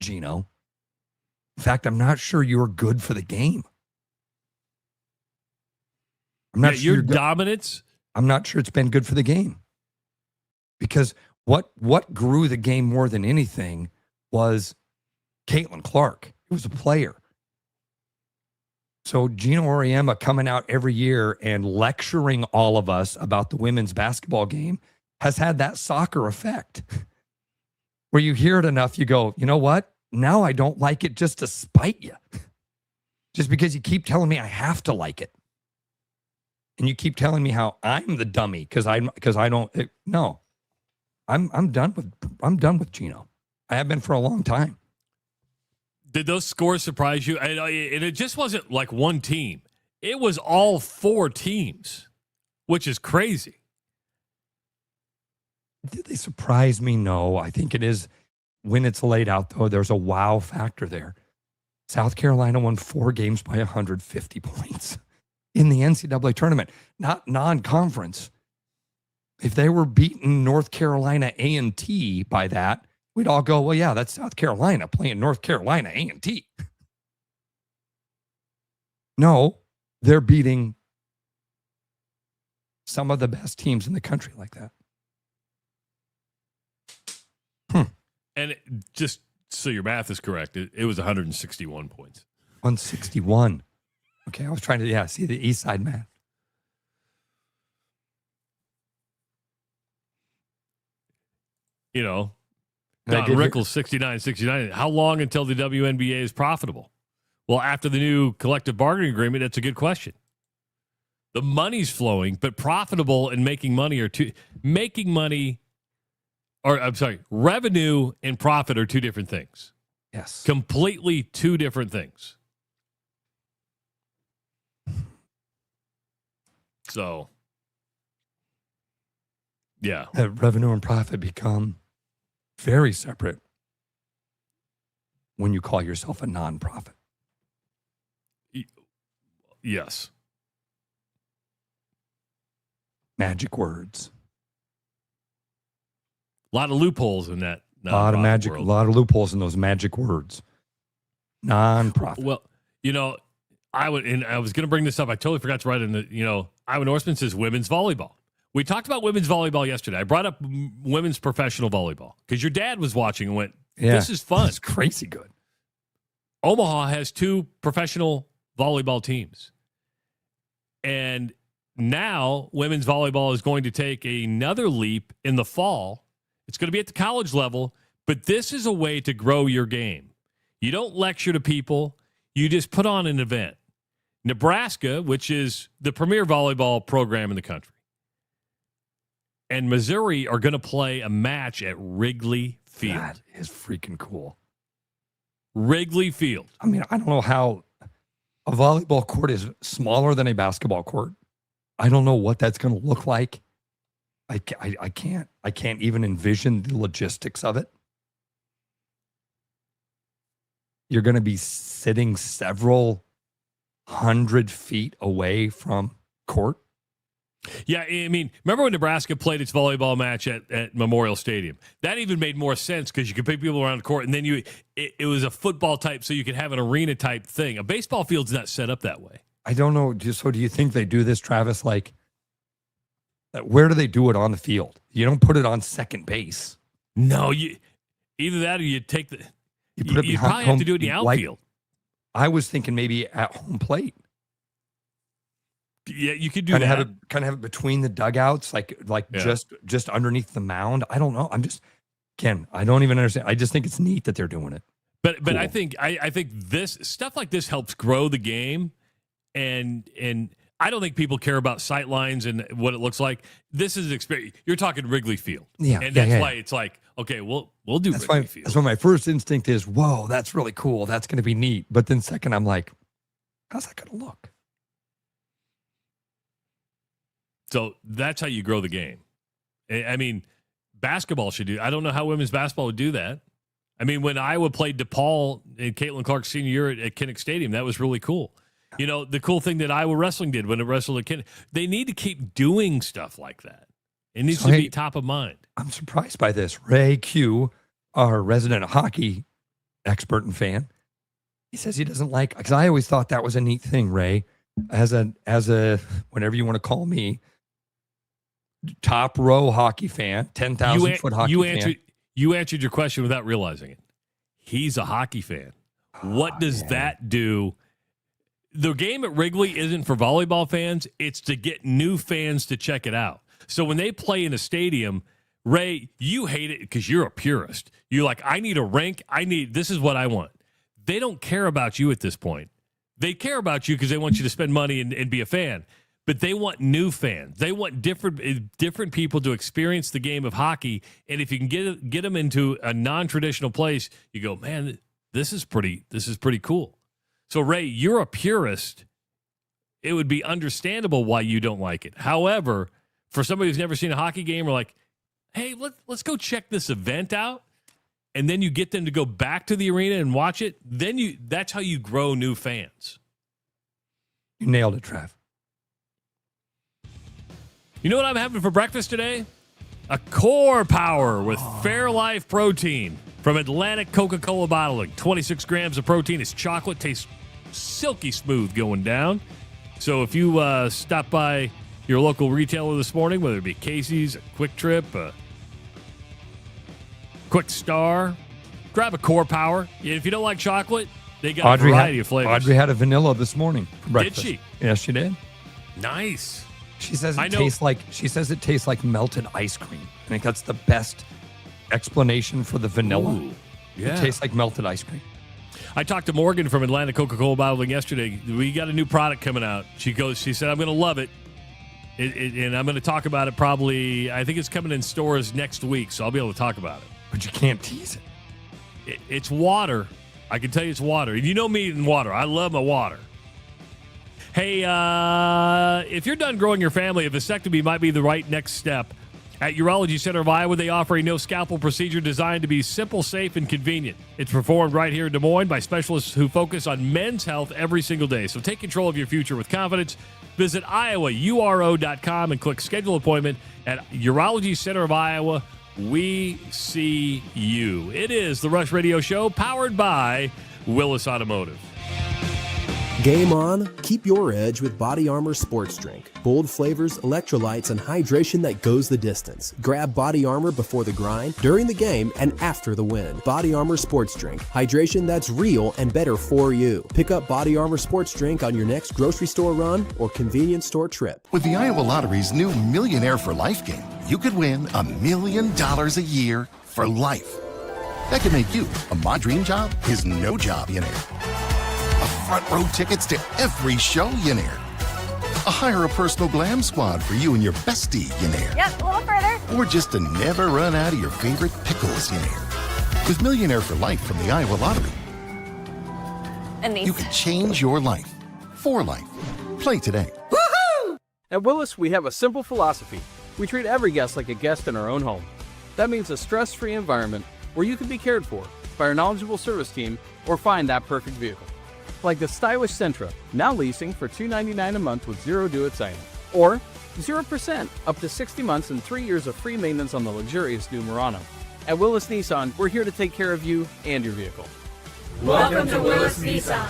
Gino. In fact, I'm not sure you're good for the game. I'm not sure your dominance. I'm not sure it's been good for the game. Because what grew the game more than anything was Caitlin Clark. It was a player. So Gino Auriemma coming out every year and lecturing all of us about the women's basketball game has had that soccer effect. Where you hear it enough, you go, you know what? Now I don't like it just to spite you. Just because you keep telling me I have to like it. And you keep telling me how I'm the dummy because I don't. No, I'm done with Gino. I have been for a long time. Did those scores surprise you? And it just wasn't like one team. It was all 4 teams, which is crazy. Did they surprise me? No. I think it is when it's laid out, though, there's a wow factor there. South Carolina won 4 games by 150 points in the NCAA tournament, not non-conference. If they were beating North Carolina A&T by that, we'd all go, well, yeah, that's South Carolina playing North Carolina A&T. No, they're beating some of the best teams in the country like that. And just so your math is correct, it was 161 points. 161. Okay, I was trying to, see the East Side math. Don Rickles 69. How long until the WNBA is profitable? Well, after the new collective bargaining agreement, that's a good question. The money's flowing, but profitable and making money are two. Revenue and profit are two different things. Yes. Completely two different things. So, yeah. Revenue and profit become very separate when you call yourself a nonprofit. Yes. Magic words. A lot of loopholes in that. A lot of loopholes in those magic words. Nonprofit. Well, I was going to bring this up. I totally forgot to write in the, Iowa Norseman says women's volleyball. We talked about women's volleyball yesterday. I brought up women's professional volleyball because your dad was watching and went, this is fun. It's crazy good. Omaha has 2 professional volleyball teams. And now women's volleyball is going to take another leap in the fall. It's going to be at the college level, but this is a way to grow your game. You don't lecture to people. You just put on an event. Nebraska, which is the premier volleyball program in the country, and Missouri are going to play a match at Wrigley Field. That is freaking cool. Wrigley Field. I mean, I don't know how a volleyball court is smaller than a basketball court. I don't know what that's going to look like. I can't even envision the logistics of it. You're going to be sitting several 100 feet away from court. Yeah, I mean, remember when Nebraska played its volleyball match at Memorial Stadium? That even made more sense because you could pick people around the court, and then it was a football type, so you could have an arena type thing. A baseball field's not set up that way. I don't know. So do you think they do this, Travis? Like, where do they do it on the field? You don't put it on second base. No, either that or you take the. You put it you behind probably have to do it in the outfield. I was thinking maybe at home plate. Yeah, you could do kind that. of have it between the dugouts, just underneath the mound. I don't know. Ken, I don't even understand. I just think it's neat that they're doing it. But Cool. I think this stuff like this helps grow the game, and I don't think people care about sight lines and what it looks like. This is an experience. You're talking Wrigley Field, and that's why it's like, okay, we'll do Wrigley Field. That's why my first instinct is, whoa, that's really cool. That's going to be neat. But then second, I'm like, how's that going to look? So that's how you grow the game. I mean, basketball should do. I don't know how women's basketball would do that. I mean, when Iowa played DePaul in Caitlin Clark's senior year at Kinnick Stadium, that was really cool. The cool thing that Iowa wrestling did when it wrestled at Kinnick, they need to keep doing stuff like that. It needs to be top of mind. I'm surprised by this. Ray Q, our resident hockey expert and fan, he says he doesn't like, because I always thought that was a neat thing, Ray, as a whatever you want to call me, top row hockey fan, 10,000 foot hockey fan. You answered your question without realizing it. He's a hockey fan. What does that do? The game at Wrigley isn't for volleyball fans. It's to get new fans to check it out. So when they play in a stadium, Ray, you hate it because you're a purist. You're like, I need a rink. This is what I want. They don't care about you at this point. They care about you because they want you to spend money and be a fan. But they want new fans. They want different people to experience the game of hockey. And if you can get them into a non-traditional place, you go, man, this is pretty cool. So Ray, you're a purist. It would be understandable why you don't like it. However, for somebody who's never seen a hockey game, we're like, hey, let's go check this event out. And then you get them to go back to the arena and watch it. Then that's how you grow new fans. You nailed it, Trav. You know what I'm having for breakfast today? A Core Power with Fairlife protein from Atlantic Coca-Cola Bottling. 26 grams of protein. It's chocolate. Tastes silky smooth going down. So if you stop by your local retailer this morning, whether it be Casey's, a Quick Trip, a Quick Star, grab a Core Power. If you don't like chocolate, they got a variety of flavors. Audrey had a vanilla this morning for breakfast. Did she? Yes, she did. Nice. She says it tastes like melted ice cream. I think that's the best explanation for the vanilla. Ooh, yeah. It tastes like melted ice cream. I talked to Morgan from Atlanta Coca-Cola Bottling yesterday. We got a new product coming out. She said, I'm going to love it. And I'm going to talk about it probably, I think it's coming in stores next week, so I'll be able to talk about it. But you can't tease it. It's water. I can tell you it's water. And you know me and water. I love my water. Hey, if you're done growing your family, a vasectomy might be the right next step. At Urology Center of Iowa, they offer a no-scalpel procedure designed to be simple, safe, and convenient. It's performed right here in Des Moines by specialists who focus on men's health every single day. So take control of your future with confidence. Visit iowauro.com and click Schedule Appointment at Urology Center of Iowa. We see you. It is the Rush Radio Show, powered by Willis Automotive. Game on, keep your edge with Body Armor Sports Drink. Bold flavors, electrolytes, and hydration that goes the distance. Grab Body Armor before the grind, during the game, and after the win. Body Armor Sports Drink. Hydration that's real and better for you. Pick up Body Armor Sports Drink on your next grocery store run or convenience store trip. With the Iowa Lottery's new Millionaire for Life game, you could win $1 million a year for life. That could make you a My Dream Job is No Job millionaire. Front row tickets to every show millionaire. Hire a personal glam squad for you and your bestie millionaire. Yep, a little further. Or just to never run out of your favorite pickles millionaire. With Millionaire for Life from the Iowa Lottery, And these. you can change your life for life. Play today. Woohoo! At Willis, we have a simple philosophy. We treat every guest like a guest in our own home. That means a stress-free environment where you can be cared for by our knowledgeable service team or find that perfect vehicle. Like the stylish Sentra, now leasing for $299 a month with zero due at signing. Or 0% up to 60 months and 3 years of free maintenance on the luxurious new Murano. At Willis Nissan, we're here to take care of you and your vehicle. Welcome to Willis Nissan.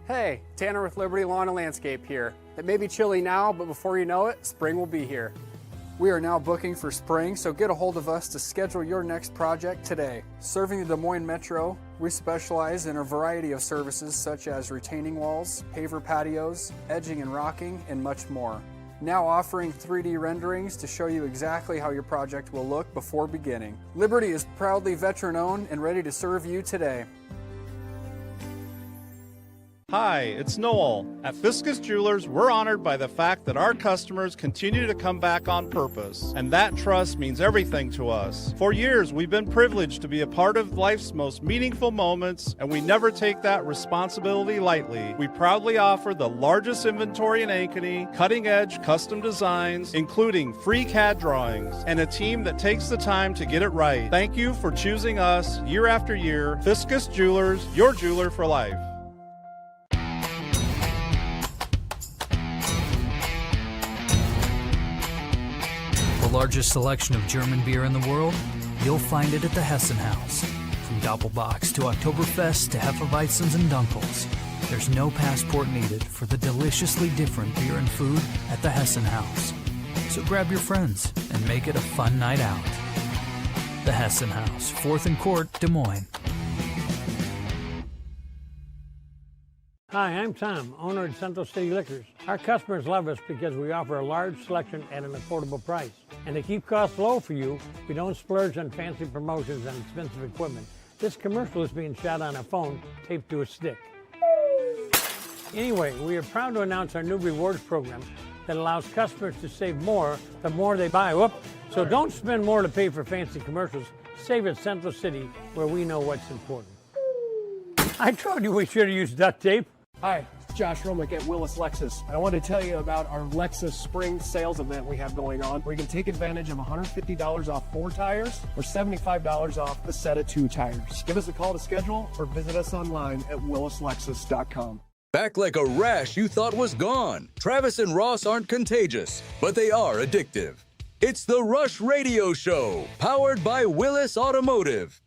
Hey, Tanner with Liberty Lawn and Landscape here. It may be chilly now, but before you know it, spring will be here. We are now booking for spring, so get a hold of us to schedule your next project today. Serving the Des Moines Metro, we specialize in a variety of services such as retaining walls, paver patios, edging and rocking, and much more. Now offering 3D renderings to show you exactly how your project will look before beginning. Liberty is proudly veteran-owned and ready to serve you today. Hi, it's Noel. At Fiscus Jewelers, we're honored by the fact that our customers continue to come back on purpose, and that trust means everything to us. For years, we've been privileged to be a part of life's most meaningful moments, and we never take that responsibility lightly. We proudly offer the largest inventory in Ankeny, cutting-edge custom designs, including free CAD drawings, and a team that takes the time to get it right. Thank you for choosing us year after year. Fiscus Jewelers, your jeweler for life. Largest selection of German beer in the world, you'll find it at the Hessen House. From Doppelbocks to Oktoberfest to Hefeweizens and Dunkels, there's no passport needed for the deliciously different beer and food at the Hessen House. So grab your friends and make it a fun night out. The Hessen House, 4th and Court, Des Moines. Hi, I'm Tom, owner of Central City Liquors. Our customers love us because we offer a large selection at an affordable price. And to keep costs low for you, we don't splurge on fancy promotions and expensive equipment. This commercial is being shot on a phone taped to a stick. Anyway, we are proud to announce our new rewards program that allows customers to save more the more they buy. So don't spend more to pay for fancy commercials. Save at Central City, where we know what's important. I told you we should have used duct tape. Hi, it's Josh Romick at Willis Lexus. I want to tell you about our Lexus spring sales event we have going on, where you can take advantage of $150 off 4 tires or $75 off a set of 2 tires. Give us a call to schedule or visit us online at willislexus.com. Back like a rash you thought was gone. Travis and Ross aren't contagious, but they are addictive. It's the Rush Radio Show, powered by Willis Automotive.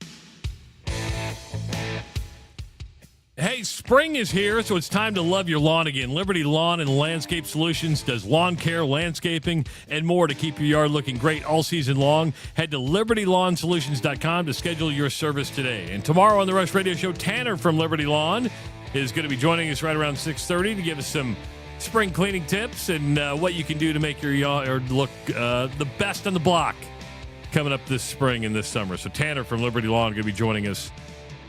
Hey, spring is here, so it's time to love your lawn again. Liberty Lawn and Landscape Solutions does lawn care, landscaping, and more to keep your yard looking great all season long. Head to libertyLawnSolutions.com to schedule your service today. And tomorrow on the Rush Radio Show, Tanner from Liberty Lawn is going to be joining us right around 6:30 to give us some spring cleaning tips and what you can do to make your yard look the best on the block coming up this spring and this summer. So Tanner from Liberty Lawn going to be joining us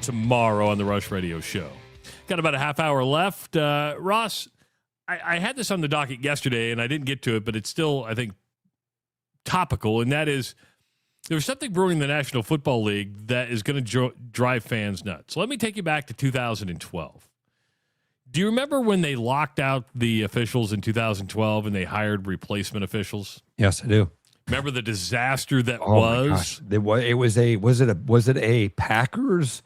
tomorrow on the Rush Radio Show. Got about a half hour left. Ross, I had this on the docket yesterday, and I didn't get to it, but it's still, I think, topical, and that is there's something brewing in the National Football League that is going to drive fans nuts. So let me take you back to 2012. Do you remember when they locked out the officials in 2012 and they hired replacement officials? Yes, I do. Remember the disaster that My gosh. Was it a Packers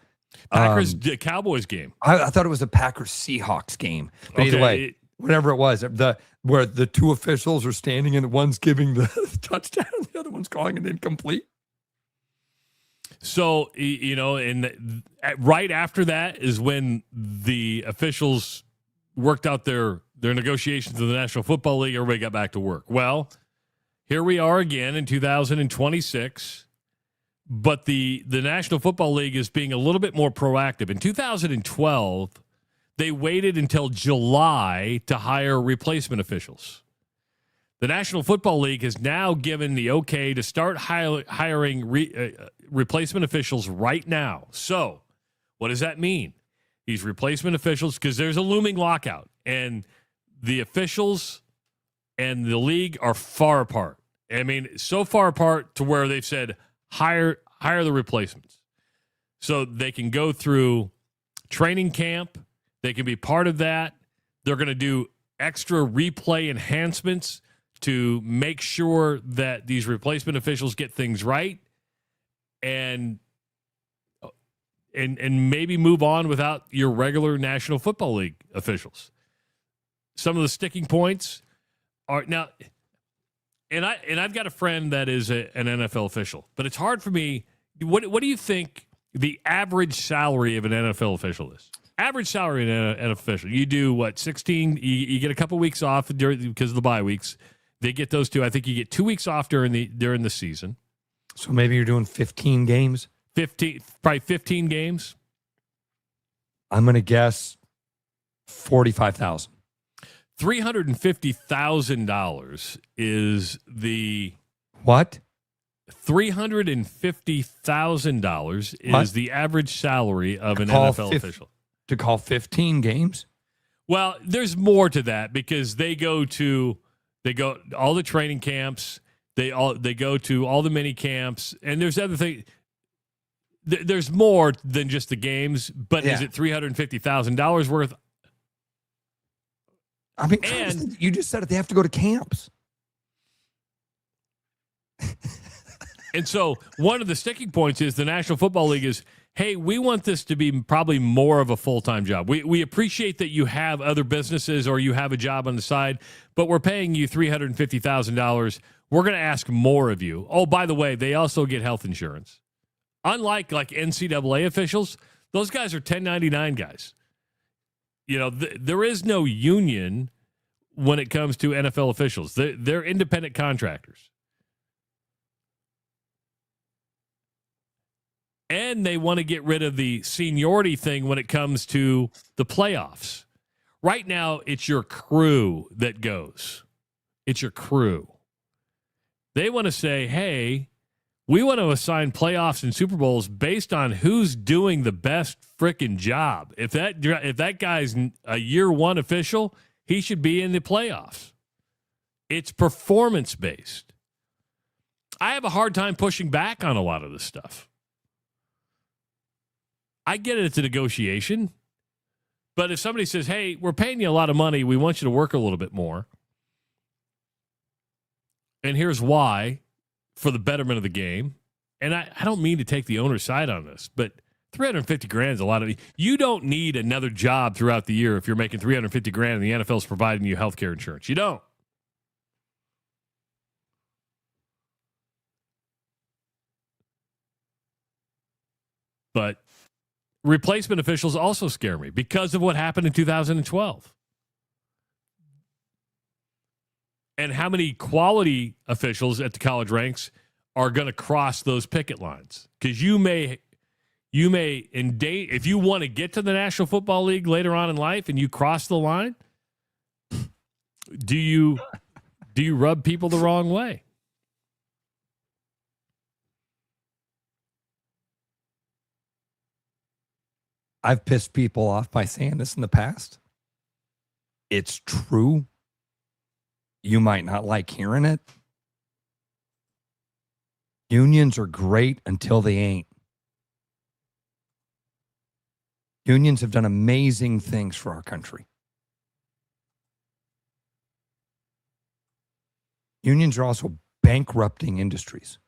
Cowboys game? I thought it was a Packers Seahawks game. But either way, whatever it was, where the two officials are standing and one's giving the touchdown, the other one's calling it incomplete. So, right after that is when the officials worked out their negotiations with the National Football League. Everybody got back to work. Well, here we are again in 2026, but the National Football League is being a little bit more proactive. In 2012, they waited until July to hire replacement officials. The National Football League has now given the okay to start hiring replacement officials right now. So what does that mean? These replacement officials, because there's a looming lockout, and the officials and the league are far apart. I mean, so far apart to where they've said, hire the replacements. So they can go through training camp. They can be part of that. They're going to do extra replay enhancements to make sure that these replacement officials get things right and maybe move on without your regular National Football League officials. Some of the sticking points are now, and I've got a friend that is an NFL official, but it's hard for me. What do you think the average salary of an NFL official is? Average salary of an official. You do what, 16? You get a couple weeks off because of the bye weeks. They get those two. I think you get 2 weeks off during the season. So maybe you're doing 15 games? Probably 15 games. I'm going to guess $45,000. $350,000 is the what? $350,000 is the average salary of an NFL official. To call 15 games? Well, there's more to that because they go all the training camps, they go to all the mini camps, and there's other things. There's more than just the games, but is it $350,000 worth? I mean, you just said it. They have to go to camps. And so one of the sticking points is the National Football League is, hey, we want this to be probably more of a full-time job. We appreciate that you have other businesses or you have a job on the side, but we're paying you $350,000. We're going to ask more of you. Oh, by the way, they also get health insurance. Unlike NCAA officials, those guys are 1099 guys. There is no union when it comes to NFL officials. They're independent contractors. And they want to get rid of the seniority thing when it comes to the playoffs. Right now, it's your crew that goes. It's your crew. They want to say, hey, we want to assign playoffs and Super Bowls based on who's doing the best frickin' job. If that guy's a year one official, he should be in the playoffs. It's performance-based. I have a hard time pushing back on a lot of this stuff. I get it, it's a negotiation. But if somebody says, hey, we're paying you a lot of money, we want you to work a little bit more, and here's why, for the betterment of the game, and I don't mean to take the owner's side on this, but $350,000 is a lot of. You don't need another job throughout the year if you're making $350,000 and the NFL's providing you health care insurance. You don't. But replacement officials also scare me because of what happened in 2012. And how many quality officials at the college ranks are going to cross those picket lines? Because you may if you want to get to the National Football League later on in life and you cross the line, do you rub people the wrong way? I've pissed people off by saying this in the past. It's true. You might not like hearing it. Unions are great until they ain't. Unions have done amazing things for our country. Unions are also bankrupting industries.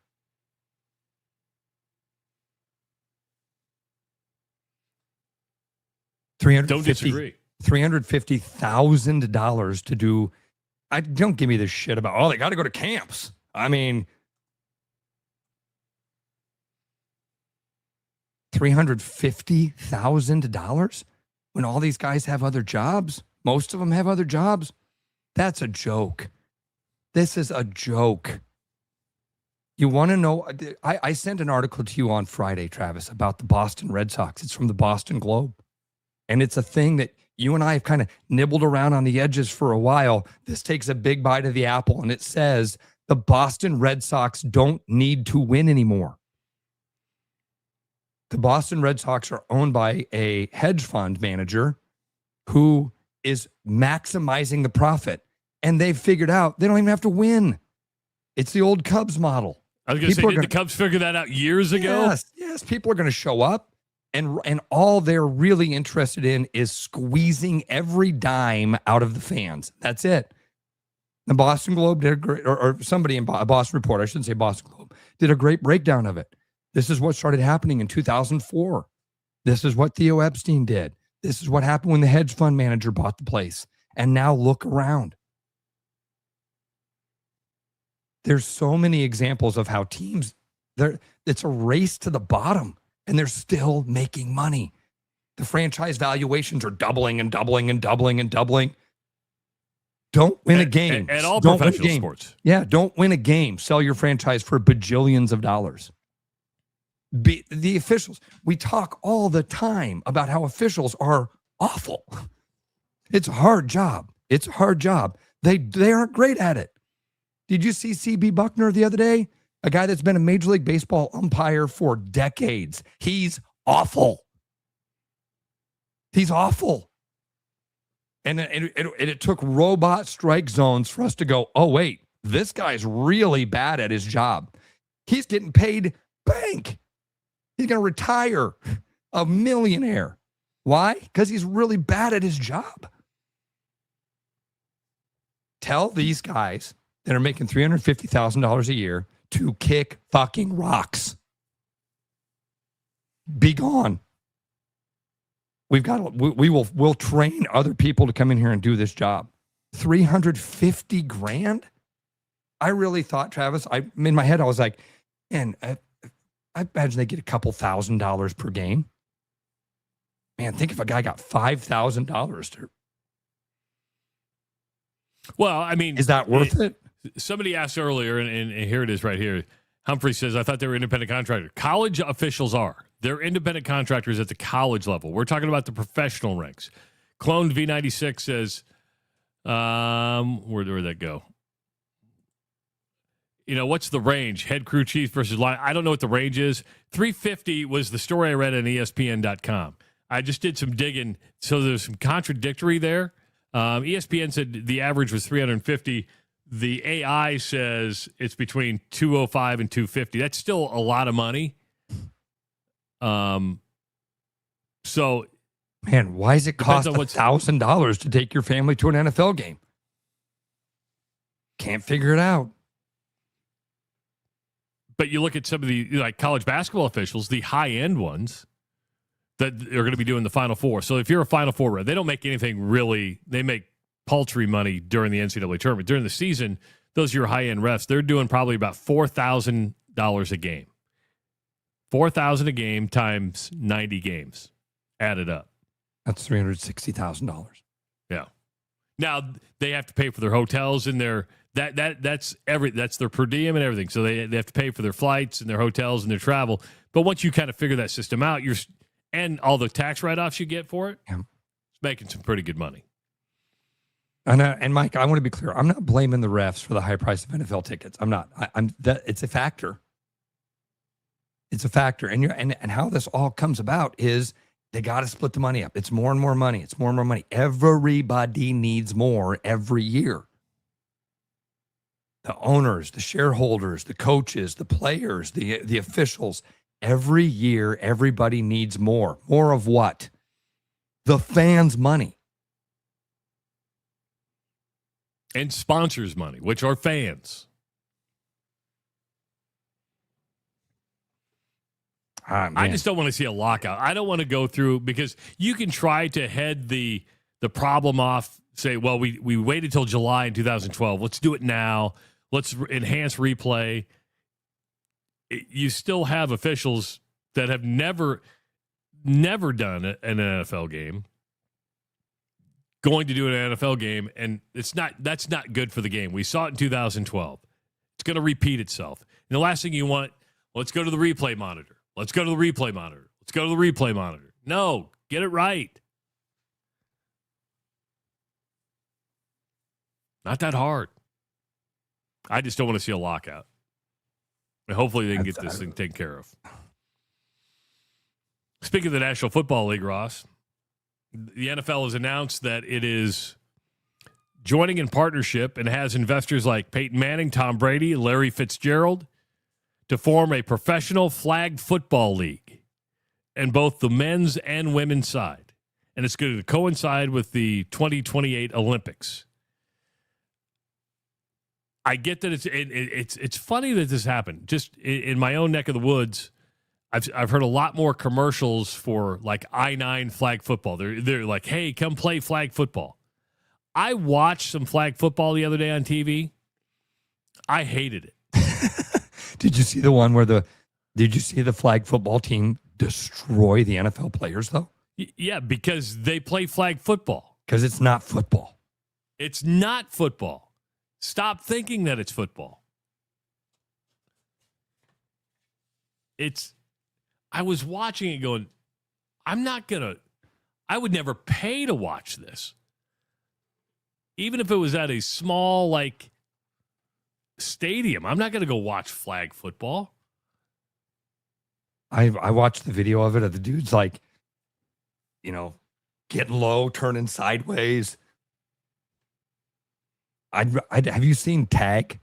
Don't disagree. $350,000 to do. Don't give me this shit about, they got to go to camps. I mean, $350,000 when all these guys have other jobs. Most of them have other jobs. That's a joke. This is a joke. You want to know? I sent an article to you on Friday, Travis, about the Boston Red Sox. It's from the Boston Globe. And it's a thing that you and I have kind of nibbled around on the edges for a while. This takes a big bite of the apple, and it says the Boston Red Sox don't need to win anymore. The Boston Red Sox are owned by a hedge fund manager who is maximizing the profit. And they've figured out they don't even have to win. It's the old Cubs model. I was going to say, did the Cubs figure that out years ago? Yes. People are going to show up. And all they're really interested in is squeezing every dime out of the fans. That's it. The Boston Globe did a great, or somebody in a Boston Report, I shouldn't say Boston Globe, did a great breakdown of it. This is what started happening in 2004. This is what Theo Epstein did. This is what happened when the hedge fund manager bought the place. And now look around. There's so many examples of how teams, it's a race to the bottom. And they're still making money. The franchise valuations are doubling and doubling and doubling and doubling. Don't win a game. At all don't professional win a game. sports. Yeah, don't win a game. Sell your franchise for bajillions of dollars. The officials, we talk all the time about how officials are awful. It's a hard job. It's a hard job. They aren't great at it. Did you see CB Buckner the other day? A guy that's been a Major League Baseball umpire for decades. He's awful. He's awful. And it took robot strike zones for us to go, oh, wait, this guy's really bad at his job. He's getting paid bank. He's going to retire a millionaire. Why? Because he's really bad at his job. Tell these guys that are making $350,000 a year to kick fucking rocks. Be gone. We'll train other people to come in here and do this job. $350,000? I really thought, Travis, in my head, I was like, man, I imagine they get a couple $1,000s per game. Man, think if a guy got $5,000 to. Well, I mean, is that worth it? Somebody asked earlier, and here it is right here. Humphrey says, I thought they were independent contractors. College officials are. They're independent contractors at the college level. We're talking about the professional ranks. Cloned V96 says, where'd that go? You know, what's the range? Head crew chief versus line. I don't know what the range is. 350 was the story I read on ESPN.com. I just did some digging, so there's some contradictory there. ESPN said the average was 350. The AI says it's between 205 and 250. That's still a lot of money. So, man, why does it cost $1,000 to take your family to an NFL game? Can't figure it out. But you look at some of the like college basketball officials, the high end ones that are going to be doing the Final Four. So if you're a Final Four ref, they don't make anything really. They make paltry money during the NCAA tournament. During the season, those are your high end refs. They're doing probably about $4,000 a game. $4,000 a game times 90 games added up. That's $360,000. Yeah. Now they have to pay for their hotels and their that's their per diem and everything. So they have to pay for their flights and their hotels and their travel. But once you kind of figure that system out, and all the tax write offs you get for it, it's making some pretty good money. And Mike, I want to be clear. I'm not blaming the refs for the high price of NFL tickets. I'm not. It's a factor. It's a factor. And how this all comes about is they got to split the money up. It's more and more money. It's more and more money. Everybody needs more every year. The owners, the shareholders, the coaches, the players, the officials. Every year, everybody needs more. More of what? The fans' money. And sponsors' money, which are fans. I just don't want to see a lockout. I don't want to go through, because you can try to head the problem off, say, well, we waited till July in 2012. Let's do it now. Let's enhance replay. You still have officials that have never done an NFL game going to do an NFL game, and that's not good for the game. We saw it in 2012. It's going to repeat itself. And the last thing you want, let's go to the replay monitor. Let's go to the replay monitor. Let's go to the replay monitor. No, get it right. Not that hard. I just don't want to see a lockout. And hopefully they can get this thing taken care of. Speaking of the National Football League, Ross, the NFL has announced that it is joining in partnership and has investors like Peyton Manning, Tom Brady, Larry Fitzgerald to form a professional flag football league in both the men's and women's side. And it's going to coincide with the 2028 Olympics. I get that it's funny that this happened. Just in my own neck of the woods, I've heard a lot more commercials for like I-9 flag football. They're like, hey, come play flag football. I watched some flag football the other day on TV. I hated it. Did you see the one where did you see the flag football team destroy the NFL players though? Yeah, because they play flag football. Because it's not football. It's not football. Stop thinking that it's football. I was watching it going, I would never pay to watch this. Even if it was at a small, like, stadium, I'm not going to go watch flag football. I watched the video of it of the dudes, like, getting low, turning sideways. Have you seen tag?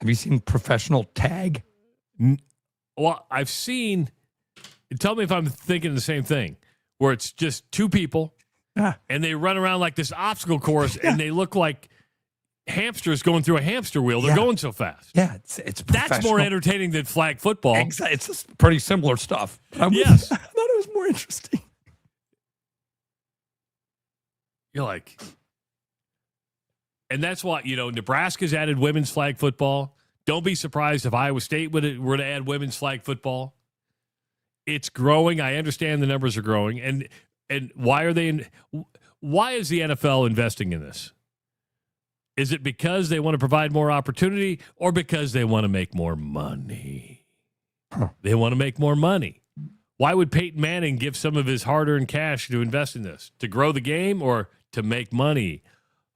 Have you seen professional tag? Well, I've seen, tell me if I'm thinking the same thing, where it's just two people and they run around like this obstacle course and they look like hamsters going through a hamster wheel. They're going so fast. Yeah, it's that's more entertaining than flag football. It's just pretty similar stuff. Yes. I thought it was more interesting. You're like, and that's why, Nebraska's added women's flag football. Don't be surprised if Iowa State were to add women's flag football. It's growing. I understand the numbers are growing. And why are they why is the NFL investing in this? Is it because they want to provide more opportunity or because they want to make more money? They want to make more money. Why would Peyton Manning give some of his hard-earned cash to invest in this? To grow the game or to make money?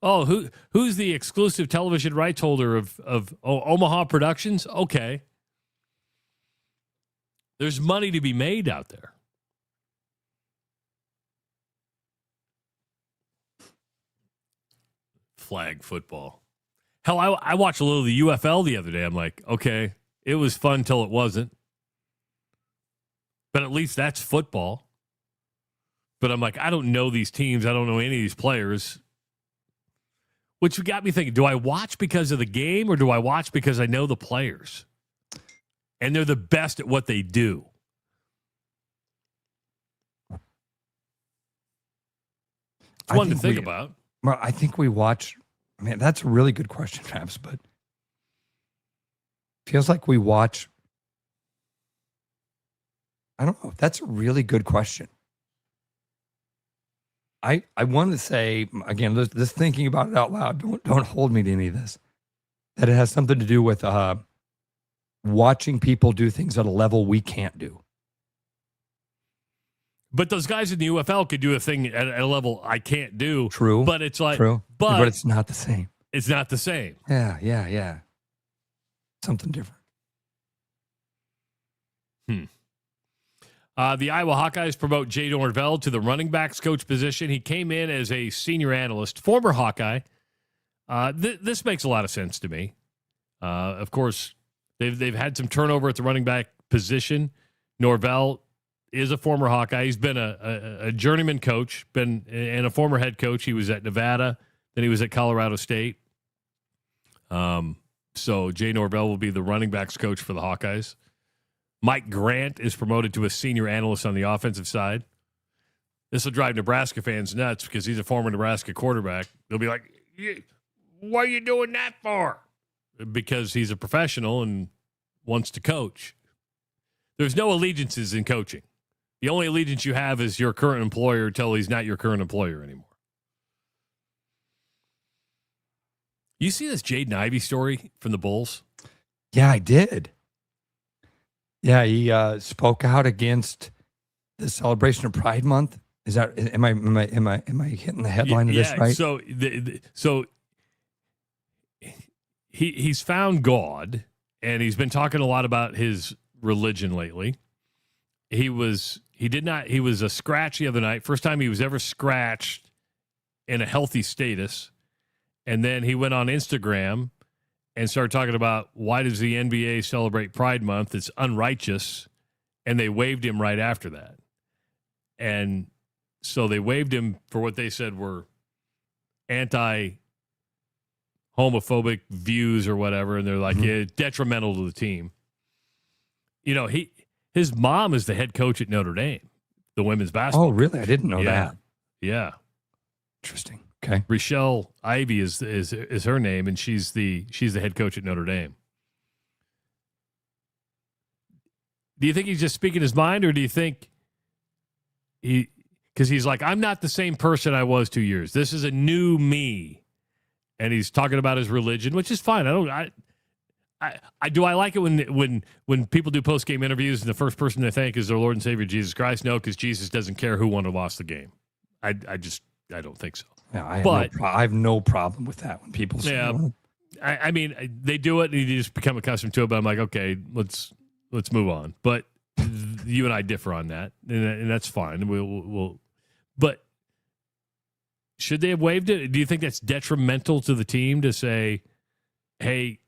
Oh, who's the exclusive television rights holder of Omaha Productions? Okay. There's money to be made out there. Flag football. Hell, I watched a little of the UFL the other day. I'm like, okay, it was fun till it wasn't. But at least that's football. But I'm like, I don't know these teams. I don't know any of these players. Which got me thinking, do I watch because of the game or do I watch because I know the players? And they're the best at what they do. It's one to think about. Well, I think we watch. Man, that's a really good question, Travis, but feels like we watch. I don't know. That's a really good question. I want to say, again, just thinking about it out loud, don't hold me to any of this, that it has something to do with watching people do things at a level we can't do. But those guys in the UFL could do a thing at a level I can't do. True. But it's like, True. But it's not the same. It's not the same. Yeah. Something different. The Iowa Hawkeyes promote Jay Norvell to the running backs coach position. He came in as a senior analyst, former Hawkeye. This makes a lot of sense to me. Of course, they've had some turnover at the running back position. Norvell is a former Hawkeye. He's been a journeyman coach, and a former head coach. He was at Nevada, then he was at Colorado State. So Jay Norvell will be the running backs coach for the Hawkeyes. Mike Grant is promoted to a senior analyst on the offensive side. This will drive Nebraska fans nuts because he's a former Nebraska quarterback. They'll be like, what are you doing that for? Because he's a professional and wants to coach. There's no allegiances in coaching. The only allegiance you have is your current employer until he's not your current employer anymore. You see this Jaden Ivey story from the Bulls? Yeah, I did. Yeah, he spoke out against the celebration of Pride Month. Is that am I hitting the headline of this right? So he's found God, and he's been talking a lot about his religion lately. He was a scratch the other night. First time he was ever scratched in a healthy status. And then he went on Instagram and started talking about why does the NBA celebrate Pride Month? It's unrighteous. And they waived him right after that. And so they waived him for what they said were anti-homophobic views or whatever. And they're like, yeah, detrimental to the team. You know, his mom is the head coach at Notre Dame, the women's basketball. Oh, really? I didn't know that. Yeah. Interesting. Okay. Rochelle Ivey is her name, and she's the head coach at Notre Dame. Do you think he's just speaking his mind, or do you think because he's like, I'm not the same person I was 2 years. This is a new me, and he's talking about his religion, which is fine. I like it when people do post game interviews and the first person they thank is their Lord and Savior Jesus Christ. No, because Jesus doesn't care who won or lost the game. I don't think so. Yeah, I have no problem with that when people say, yeah, I mean, they do it and you just become accustomed to it. But I'm like, okay, let's move on. But you and I differ on that, and that's fine. We'll. But should they have waived it? Do you think that's detrimental to the team to say, hey,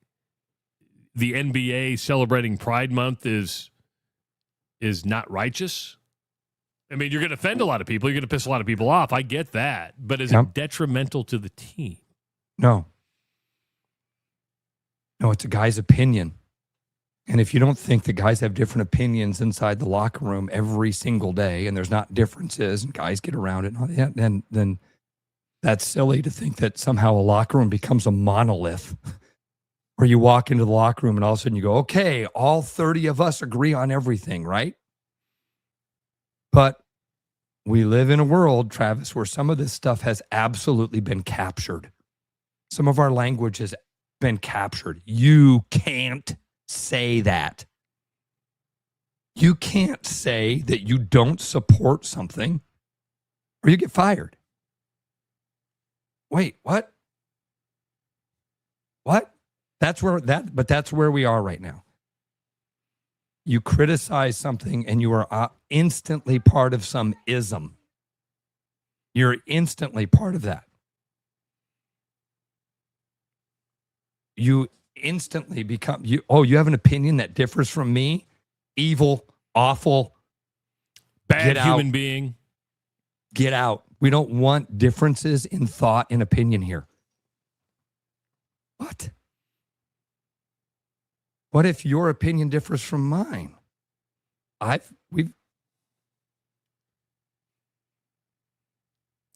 the NBA celebrating Pride Month is not righteous? I mean, you're going to offend a lot of people. You're going to piss a lot of people off. I get that. But is it detrimental to the team? No. No, it's a guy's opinion. And if you don't think the guys have different opinions inside the locker room every single day, and there's not differences, and guys get around it, and all that, then that's silly to think that somehow a locker room becomes a monolith where you walk into the locker room and all of a sudden you go, okay, all 30 of us agree on everything, right? But we live in a world, Travis, where some of this stuff has absolutely been captured. Some of our language has been captured. You can't say that. You can't say that you don't support something or you get fired. Wait, what? What? That's where we are right now. You criticize something and you are instantly part of some ism. You're instantly part of that. You instantly become, you have an opinion that differs from me? Evil, awful, bad human being. Get out. We don't want differences in thought and opinion here. What? What if your opinion differs from mine? And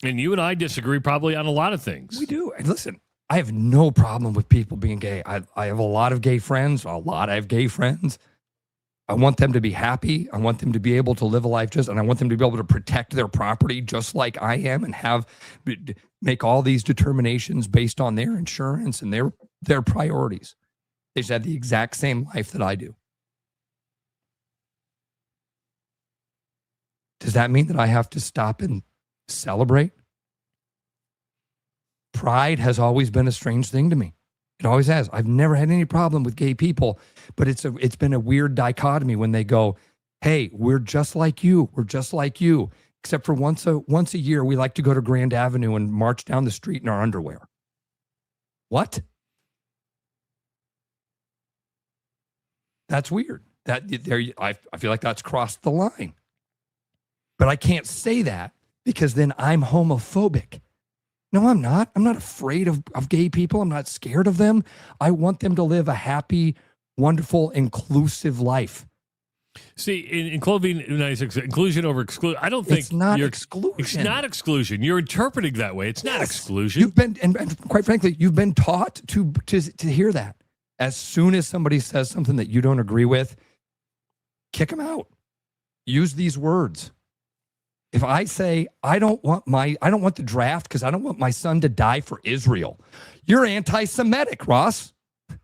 you and I disagree probably on a lot of things. We do. And listen, I have no problem with people being gay. I have a lot of gay friends. I have gay friends. I want them to be happy. I want them to be able to live a life and I want them to be able to protect their property just like I am and make all these determinations based on their insurance and their priorities. They should have the exact same life that I do. Does that mean that I have to stop and celebrate? Pride has always been a strange thing to me. It always has. I've never had any problem with gay people, but it's been a weird dichotomy when they go, hey, we're just like you. We're just like you. Except for once a year, we like to go to Grand Avenue and march down the street in our underwear. What? That's weird. I feel like that's crossed the line. But I can't say that because then I'm homophobic. No, I'm not. I'm not afraid of gay people. I'm not scared of them. I want them to live a happy, wonderful, inclusive life. See, in inclusion over exclusion, I don't think it's not exclusion. It's not exclusion. You're interpreting that way. It's not exclusion. You've been, and quite frankly, you've been taught to hear that. As soon as somebody says something that you don't agree with, kick them out. Use these words. If I say, I don't want the draft because I don't want my son to die for Israel, you're anti-Semitic, Ross.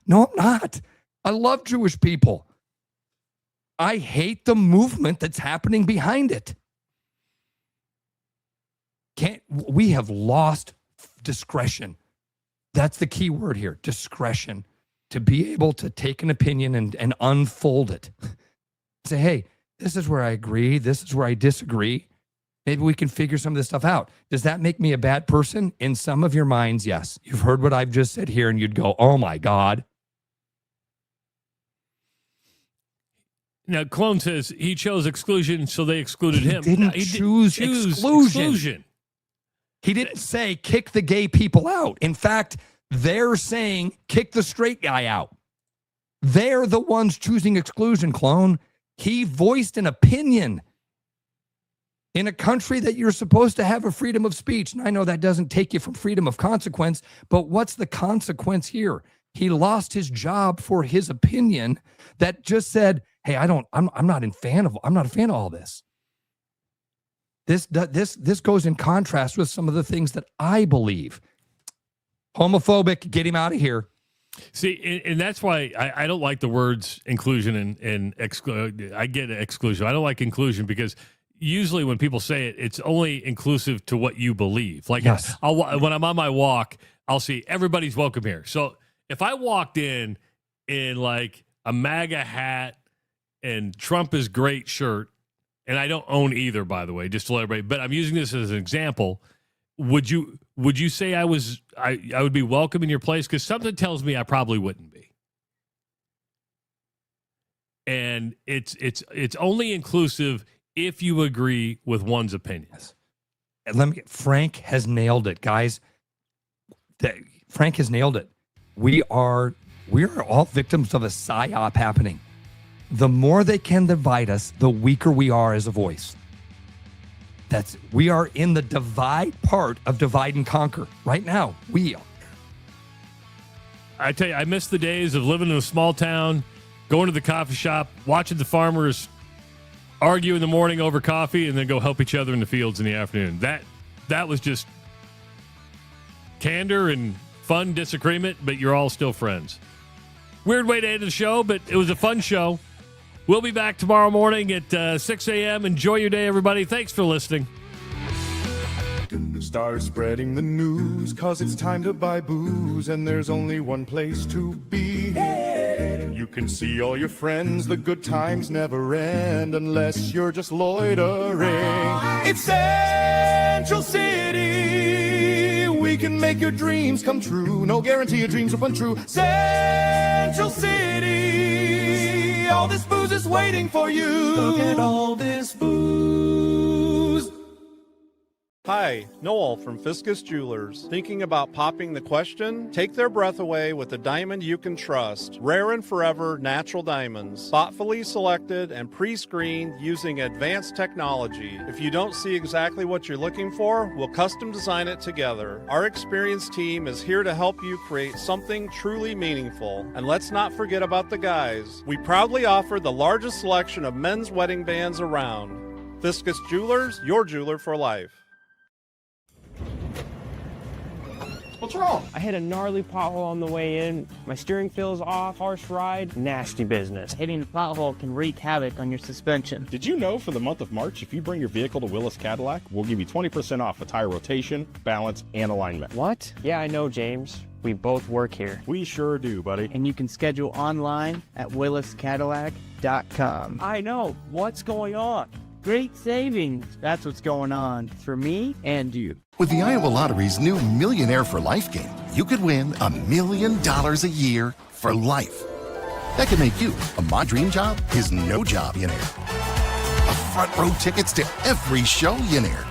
No, I'm not. I love Jewish people. I hate the movement that's happening behind it. We have lost discretion. That's the key word here, discretion. To be able to take an opinion and unfold it. Say, hey, this is where I agree. This is where I disagree. Maybe we can figure some of this stuff out. Does that make me a bad person? In some of your minds, yes. You've heard what I've just said here, and you'd go, oh, my God. Now, Clone says he chose exclusion, so they excluded him. He didn't choose exclusion. He didn't say kick the gay people out. In fact, they're saying kick the straight guy out. They're the ones choosing exclusion, Clone. He voiced an opinion in a country that you're supposed to have a freedom of speech. And I know that doesn't take you from freedom of consequence, but what's the consequence here? He lost his job for his opinion that just said, hey, I'm not a fan of all this. This goes in contrast with some of the things that I believe. Homophobic, get him out of here. See, and that's why I don't like the words inclusion and exclusion. I get exclusion. I don't like inclusion because usually when people say it, it's only inclusive to what you believe. Like yes. When I'm on my walk, I'll see everybody's welcome here. So if I walked in like a MAGA hat and Trump is great shirt, and I don't own either, by the way, just to let everybody, but I'm using this as an example. Would you say I would be welcome in your place? Because something tells me I probably wouldn't be. And it's only inclusive if you agree with one's opinions. Frank has nailed it, guys. Frank has nailed it. We are all victims of a psyop happening. The more they can divide us, the weaker we are as a voice. We are in the divide part of divide and conquer right now. I tell you, I miss the days of living in a small town, going to the coffee shop, watching the farmers argue in the morning over coffee, and then go help each other in the fields in the afternoon. That was just candor and fun disagreement, but you're all still friends. Weird way to end the show, but it was a fun show. We'll be back tomorrow morning at 6 a.m. Enjoy your day, everybody. Thanks for listening. Start spreading the news, cause it's time to buy booze, and there's only one place to be. You can see all your friends, the good times never end, unless you're just loitering. It's Central City. We can make your dreams come true. No guarantee your dreams will come true. Central City. All this booze is waiting for you. Look at all this booze. Hi, Noel from Fiscus Jewelers. Thinking about popping the question? Take their breath away with a diamond you can trust. Rare and forever natural diamonds. Thoughtfully selected and pre-screened using advanced technology. If you don't see exactly what you're looking for, we'll custom design it together. Our experienced team is here to help you create something truly meaningful. And let's not forget about the guys. We proudly offer the largest selection of men's wedding bands around. Fiscus Jewelers, your jeweler for life. What's wrong? I hit a gnarly pothole on the way in. My steering feels off, harsh ride, nasty business. Hitting the pothole can wreak havoc on your suspension. Did you know for the month of March, if you bring your vehicle to Willis Cadillac, we'll give you 20% off a tire rotation, balance, and alignment. What? Yeah, I know, James. We both work here. We sure do, buddy. And you can schedule online at williscadillac.com. I know. What's going on? Great savings. That's what's going on for me and you. With the Iowa Lottery's new Millionaire for Life game, you could win $1 million a year for life. That could make you a My Dream Job is No Job-ionaire, a front row tickets to every show-yonaire,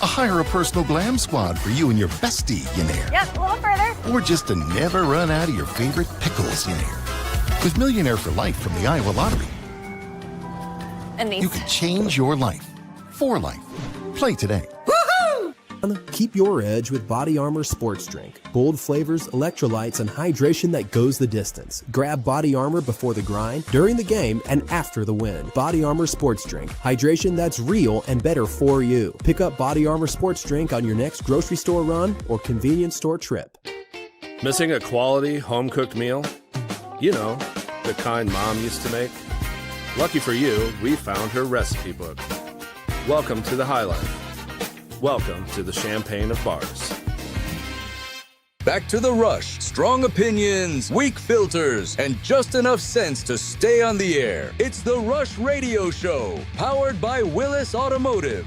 a hire a personal glam squad for you and your bestie-yonaire. Yep, a little further. Or just to never run out of your favorite pickles-yonaire. With Millionaire for Life from the Iowa Lottery, you can change your life for life. Play today. Keep your edge with Body Armor Sports Drink. Bold flavors, electrolytes, and hydration that goes the distance. Grab Body Armor before the grind, during the game, and after the win. Body Armor Sports Drink. Hydration that's real and better for you. Pick up Body Armor Sports Drink on your next grocery store run or convenience store trip. Missing a quality home-cooked meal? You know, the kind Mom used to make? Lucky for you, we found her recipe book. Welcome to the High Life. Welcome to the champagne of bars. Back to the rush. Strong opinions, weak filters, and just enough sense to stay on the air. It's the Rush Radio Show, powered by Willis Automotive.